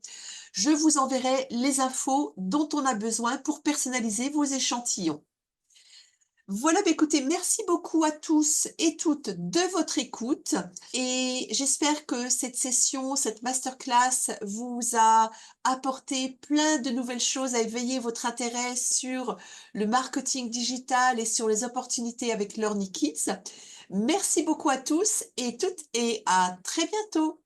Je vous enverrai les infos dont on a besoin pour personnaliser vos échantillons. Voilà, écoutez, merci beaucoup à tous et toutes de votre écoute et j'espère que cette session, cette masterclass vous a apporté plein de nouvelles choses, à éveiller votre intérêt sur le marketing digital et sur les opportunités avec Learny Kids. Merci beaucoup à tous et toutes et à très bientôt.